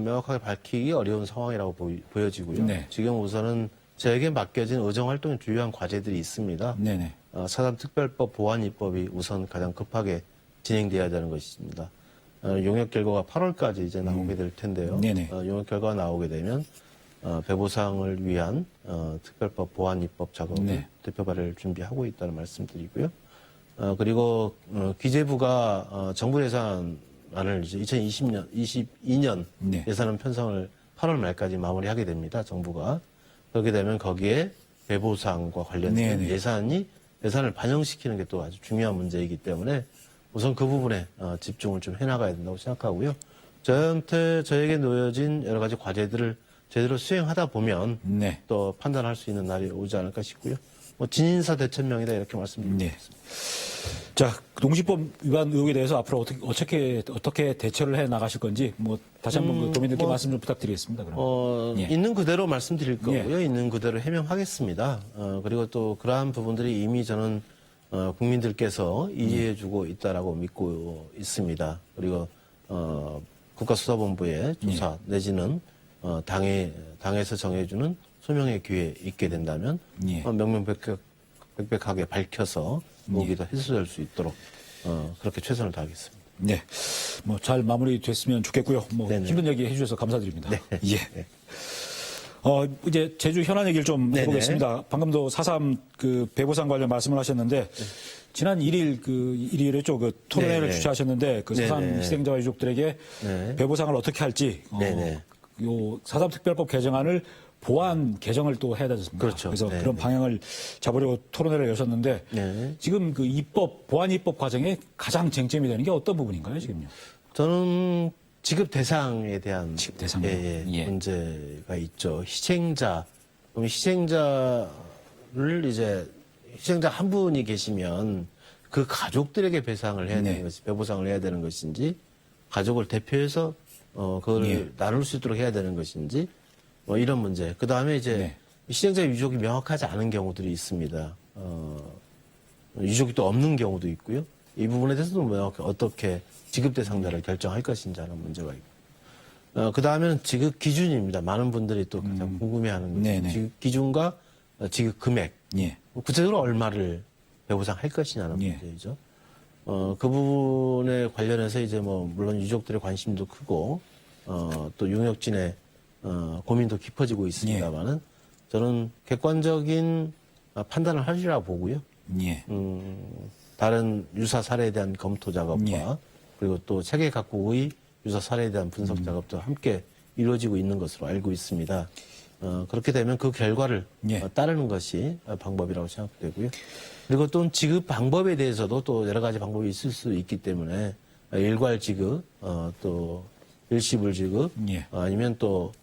명확하게 밝히기 어려운 상황이라고 보여지고요. 네. 지금 우선은 저에게 맡겨진 의정활동의 주요한 과제들이 있습니다. 네네. 사단특별법 보완 입법이 우선 가장 급하게 진행돼야 되는 것입니다. 용역 결과가 8월까지 이제 나오게 될 텐데요. 네네. 용역 결과가 나오게 되면 배보상을 위한 특별법 보완 입법 작업을 네. 대표 발의를 준비하고 있다는 말씀드리고요. 그리고 기재부가 정부 예산안을 이제 2022년 네. 예산안 편성을 8월 말까지 마무리하게 됩니다. 정부가. 그렇게 되면 거기에 배보상과 관련된 네네. 예산을 반영시키는 게 또 아주 중요한 문제이기 때문에 우선 그 부분에 집중을 좀 해나가야 된다고 생각하고요. 저에게 놓여진 여러 가지 과제들을 제대로 수행하다 보면 네. 또 판단할 수 있는 날이 오지 않을까 싶고요. 진인사 대천명이다 이렇게 말씀드립니다. 네. 자, 농지법 위반 의혹에 대해서 앞으로 어떻게 대처를 해 나가실 건지 다시 한번 도민들께 말씀 좀 부탁드리겠습니다. 그럼. 예. 있는 그대로 말씀드릴 거고요. 예. 있는 그대로 해명하겠습니다. 그리고 또 그러한 부분들이 이미 저는 국민들께서 이해해주고 있다라고 믿고 있습니다. 그리고 국가수사본부의 조사 내지는 당에서 정해주는 소명의 기회에 있게 된다면 예. 명명백백하게 밝혀서 의혹이 더 해소될 수 있도록 그렇게 최선을 다하겠습니다. 네. 뭐 잘 마무리됐으면 좋겠고요. 뭐 네네. 힘든 얘기 해주셔서 감사드립니다. 네. 예. 이제 제주 현안 얘기를 좀 네네. 해보겠습니다. 방금도 4.3 그 배보상 관련 말씀을 하셨는데 지난 1일 일요일에죠. 그 토론회를 네네. 주최하셨는데 그 4.3 네네. 희생자와 유족들에게 네. 배보상을 어떻게 할지 네네. 요 4.3 특별법 개정안을 보완 개정을 또 해야 되지 않습니까? 그렇죠. 그래서 네네. 그런 방향을 잡으려고 토론회를 여셨는데 네. 지금 그 보완 입법 과정에 가장 쟁점이 되는 게 어떤 부분인가요, 지금요? 저는 지급 대상에 대한 지급 대상이요? 예. 문제가 있죠. 희생자, 그럼 희생자를 이제 희생자 한 분이 계시면 그 가족들에게 배상을 해야 네. 되는 것이 배보상을 해야 되는 것인지 가족을 대표해서 그걸 예. 나눌 수 있도록 해야 되는 것인지 이런 문제. 그 다음에 이제 네. 희생자 유족이 명확하지 않은 경우들이 있습니다. 유족이 또 없는 경우도 있고요. 이 부분에 대해서도 명확히 어떻게 지급 대상자를 결정할 것인지 하는 문제가 있고. 그 다음에는 지급 기준입니다. 많은 분들이 또 가장 궁금해하는 것이 네네. 지급 기준과 지급 금액. 예. 구체적으로 얼마를 배보상할 것이냐는 예. 문제이죠. 그 부분에 관련해서 이제 뭐 물론 유족들의 관심도 크고 또 용역진의 고민도 깊어지고 있습니다만은 저는 객관적인 판단을 하리라 보고요. 예. 다른 유사 사례에 대한 검토 작업과 예. 그리고 또 세계 각국의 유사 사례에 대한 분석 작업도 함께 이루어지고 있는 것으로 알고 있습니다. 그렇게 되면 그 결과를 예. 따르는 것이 방법이라고 생각되고요. 그리고 또 지급 방법에 대해서도 또 여러 가지 방법이 있을 수 있기 때문에 일괄 지급, 또 일시불 지급, 예. 아니면 또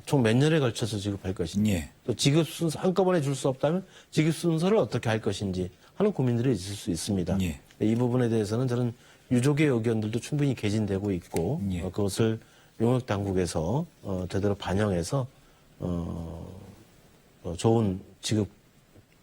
총 몇 년에 걸쳐서 지급할 것인지, 예. 또 지급 순서 한꺼번에 줄 수 없다면 지급 순서를 어떻게 할 것인지 하는 고민들이 있을 수 있습니다. 예. 이 부분에 대해서는 저는 유족의 의견들도 충분히 개진되고 있고 예. 그것을 용역 당국에서 제대로 반영해서 좋은 지급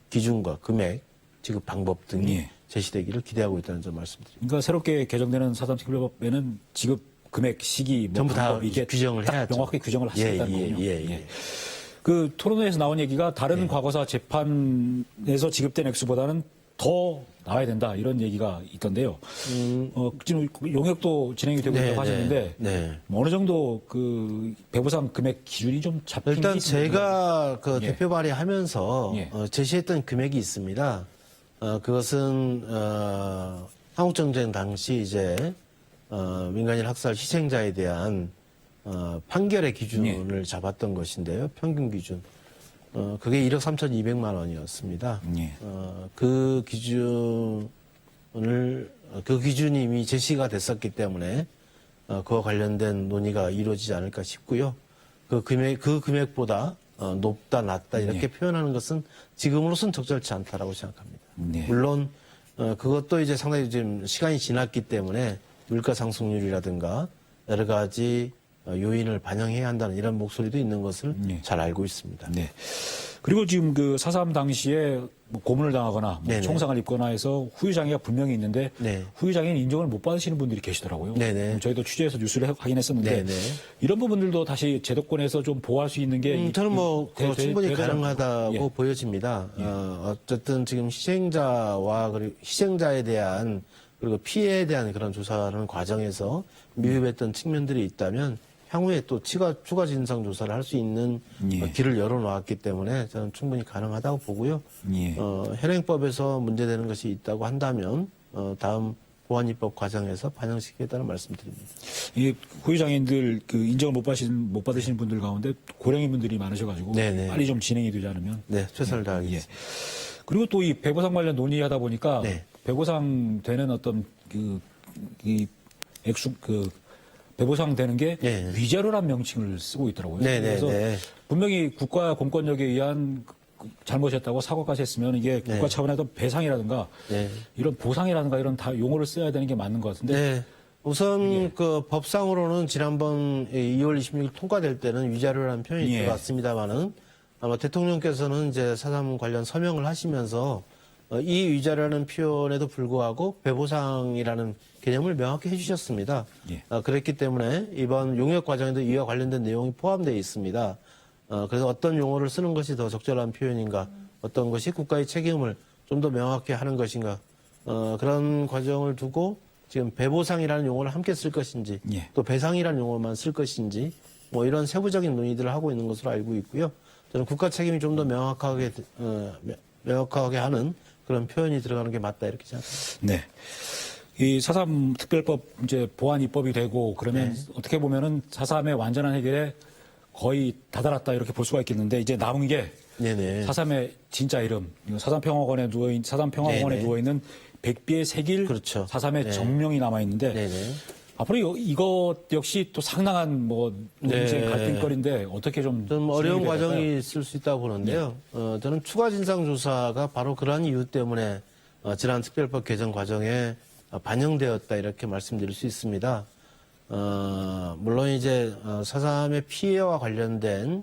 기준과 금액, 지급 방법 등이 예. 제시되기를 기대하고 있다는 점 말씀드립니다. 그러니까 새롭게 개정되는 4.3 특별법에는 지급 금액, 시기, 뭐 전부 다 방법 이게 규정을 딱 해야죠. 명확하게 규정을 하시겠다는 거군요. 예. 그 토론회에서 나온 얘기가 다른 과거사 재판에서 지급된 액수보다는 더 나와야 된다 이런 얘기가 있던데요. 지금 용역도 진행이 되고 있다고 하셨는데 네. 뭐 어느 정도 그 배보상 금액 기준이 좀 잡힌 일단 게 있습니까? 제가 그 예. 대표 발의하면서 예. 제시했던 금액이 있습니다. 그것은 한국전쟁 당시 이제 민간인 학살 희생자에 대한 판결의 기준을 예. 잡았던 것인데요. 평균 기준. 그게 1억 3,200만 원이었습니다. 예. 그 기준이 이미 제시가 됐었기 때문에 그와 관련된 논의가 이루어지지 않을까 싶고요. 그 금액보다 높다 낮다 이렇게 예. 표현하는 것은 지금으로선 적절치 않다라고 생각합니다. 네. 물론 그것도 이제 상당히 지금 시간이 지났기 때문에 물가 상승률이라든가 여러 가지 요인을 반영해야 한다는 이런 목소리도 있는 것을 네. 잘 알고 있습니다. 네. 그리고 지금 그 4.3 당시에 뭐 고문을 당하거나 뭐 네네. 총상을 입거나 해서 후유장애가 분명히 있는데 네. 후유장애는 인정을 못 받으시는 분들이 계시더라고요. 네네. 저희도 취재해서 뉴스를 확인했었는데 네네. 이런 부분들도 다시 제도권에서 좀 보호할 수 있는 게 저는 뭐 그거 충분히 돼야 되는 가능하다고 예. 보여집니다. 어쨌든 지금 희생자와 그리고 희생자에 대한 그리고 피해에 대한 그런 조사하는 과정에서 미흡했던 측면들이 있다면 향후에 또 추가 진상 조사를 할 수 있는 예. 길을 열어놓았기 때문에 저는 충분히 가능하다고 보고요. 예. 현행법에서 문제되는 것이 있다고 한다면 다음 보완 입법 과정에서 반영시키겠다는 말씀드립니다. 이 후유장애인들 그 인정을 못 받으시는 분들 가운데 고령인 분들이 많으셔가지고 네네. 빨리 좀 진행이 되지 않으면 네, 최선을 다하겠습니다. 예. 그리고 또 이 배보상 관련 논의하다 보니까 네. 배보상 되는 어떤 이 액수 배보상 되는 게 네. 위자료란 명칭을 쓰고 있더라고요. 네, 네, 그래서 네. 분명히 국가 공권력에 의한 잘못했다고 사과까지 했으면 이게 국가 차원에서 배상이라든가 네. 이런 보상이라든가 이런 다 용어를 써야 되는 게 맞는 것 같은데 네. 우선 그 법상으로는 지난번 2월 26일 통과될 때는 위자료라는 표현이 예. 들어갔습니다만은 아마 대통령께서는 이제 4.3 관련 서명을 하시면서 이 위자료라는 표현에도 불구하고 배보상이라는 개념을 명확히 해주셨습니다. 예. 그랬기 때문에 이번 용역 과정에도 이와 관련된 내용이 포함되어 있습니다. 그래서 어떤 용어를 쓰는 것이 더 적절한 표현인가, 어떤 것이 국가의 책임을 좀 더 명확히 하는 것인가, 그런 과정을 두고 지금 배보상이라는 용어를 함께 쓸 것인지 예. 또 배상이라는 용어만 쓸 것인지 뭐 이런 세부적인 논의들을 하고 있는 것으로 알고 있고요. 저는 국가 책임이 좀 더 명확하게 하는 그런 표현이 들어가는 게 맞다 이렇게 생각합니다. 네. 이 4.3 특별법 이제 보완 입법이 되고 그러면 어떻게 보면은 4.3의 완전한 해결에 거의 다다랐다 이렇게 볼 수가 있겠는데 이제 남은 게 네네. 4.3의 진짜 이름, 4.3평화원에 네네. 누워있는 백비의 새길 그렇죠. 4.3의 네. 정명이 남아있는데 네네. 앞으로 이거 역시 또 상당한 뭐 논쟁 네. 갈등거리인데 어떻게 좀 어려운 진행이 될까요? 과정이 있을 수 있다고 보는데요. 저는 추가 진상조사가 바로 그러한 이유 때문에 지난 특별법 개정 과정에 반영되었다 이렇게 말씀드릴 수 있습니다. 물론 이제 4.3의 피해와 관련된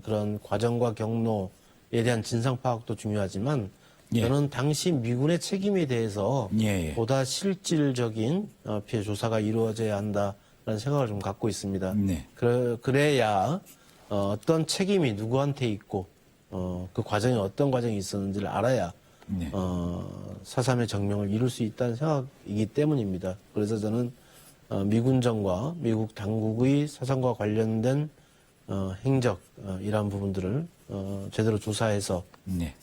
그런 과정과 경로에 대한 진상 파악도 중요하지만 예. 저는 당시 미군의 책임에 대해서 예, 예. 보다 실질적인 피해 조사가 이루어져야 한다라는 생각을 좀 갖고 있습니다. 네. 그래야 어떤 책임이 누구한테 있고 그 과정에 어떤 과정이 있었는지를 알아야 네. 4.3의 정명을 이룰 수 있다는 생각이기 때문입니다. 그래서 저는 미군정과 미국 당국의 사상과 관련된 행적 이러한 부분들을 제대로 조사해서 네.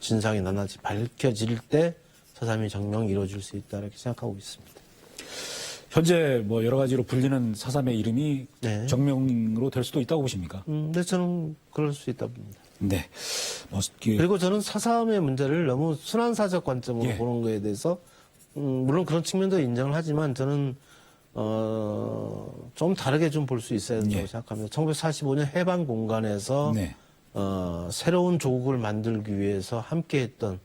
진상이 낱낱이 밝혀질 때 4.3의 정명이 이루어질 수 있다 이렇게 생각하고 있습니다. 현재 뭐 여러 가지로 불리는 4.3의 이름이 네. 정명으로 될 수도 있다고 보십니까? 근데 저는 그럴 수 있다 봅니다. 네. 그리고 저는 4.3의 문제를 너무 순환사적 관점으로 예. 보는 거에 대해서 물론 그런 측면도 인정을 하지만 저는 좀 다르게 좀 볼 수 있어야 된다고 예. 생각합니다. 1945년 해방 공간에서 네. 새로운 조국을 만들기 위해서 함께했던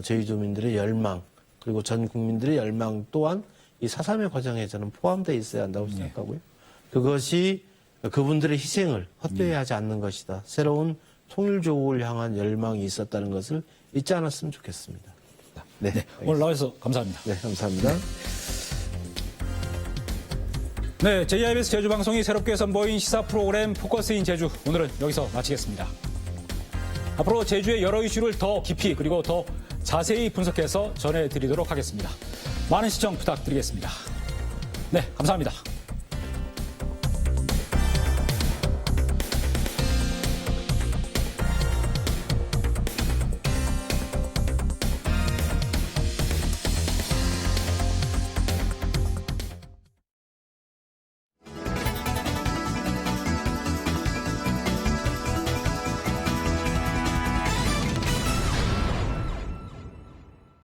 제주도민들의 열망 그리고 전 국민들의 열망 또한 이 4.3의 과정에 저는 포함되어 있어야 한다고 생각하고요. 그것이 그분들의 희생을 헛되이 하지 않는 것이다. 새로운 통일조국을 향한 열망이 있었다는 것을 잊지 않았으면 좋겠습니다. 네, 오늘 나와주셔서 감사합니다. 네, 감사합니다. 네, JIBS 제주방송이 새롭게 선보인 시사 프로그램 포커스인 제주 오늘은 여기서 마치겠습니다. 앞으로 제주의 여러 이슈를 더 깊이 그리고 더 자세히 분석해서 전해드리도록 하겠습니다. 많은 시청 부탁드리겠습니다. 네, 감사합니다.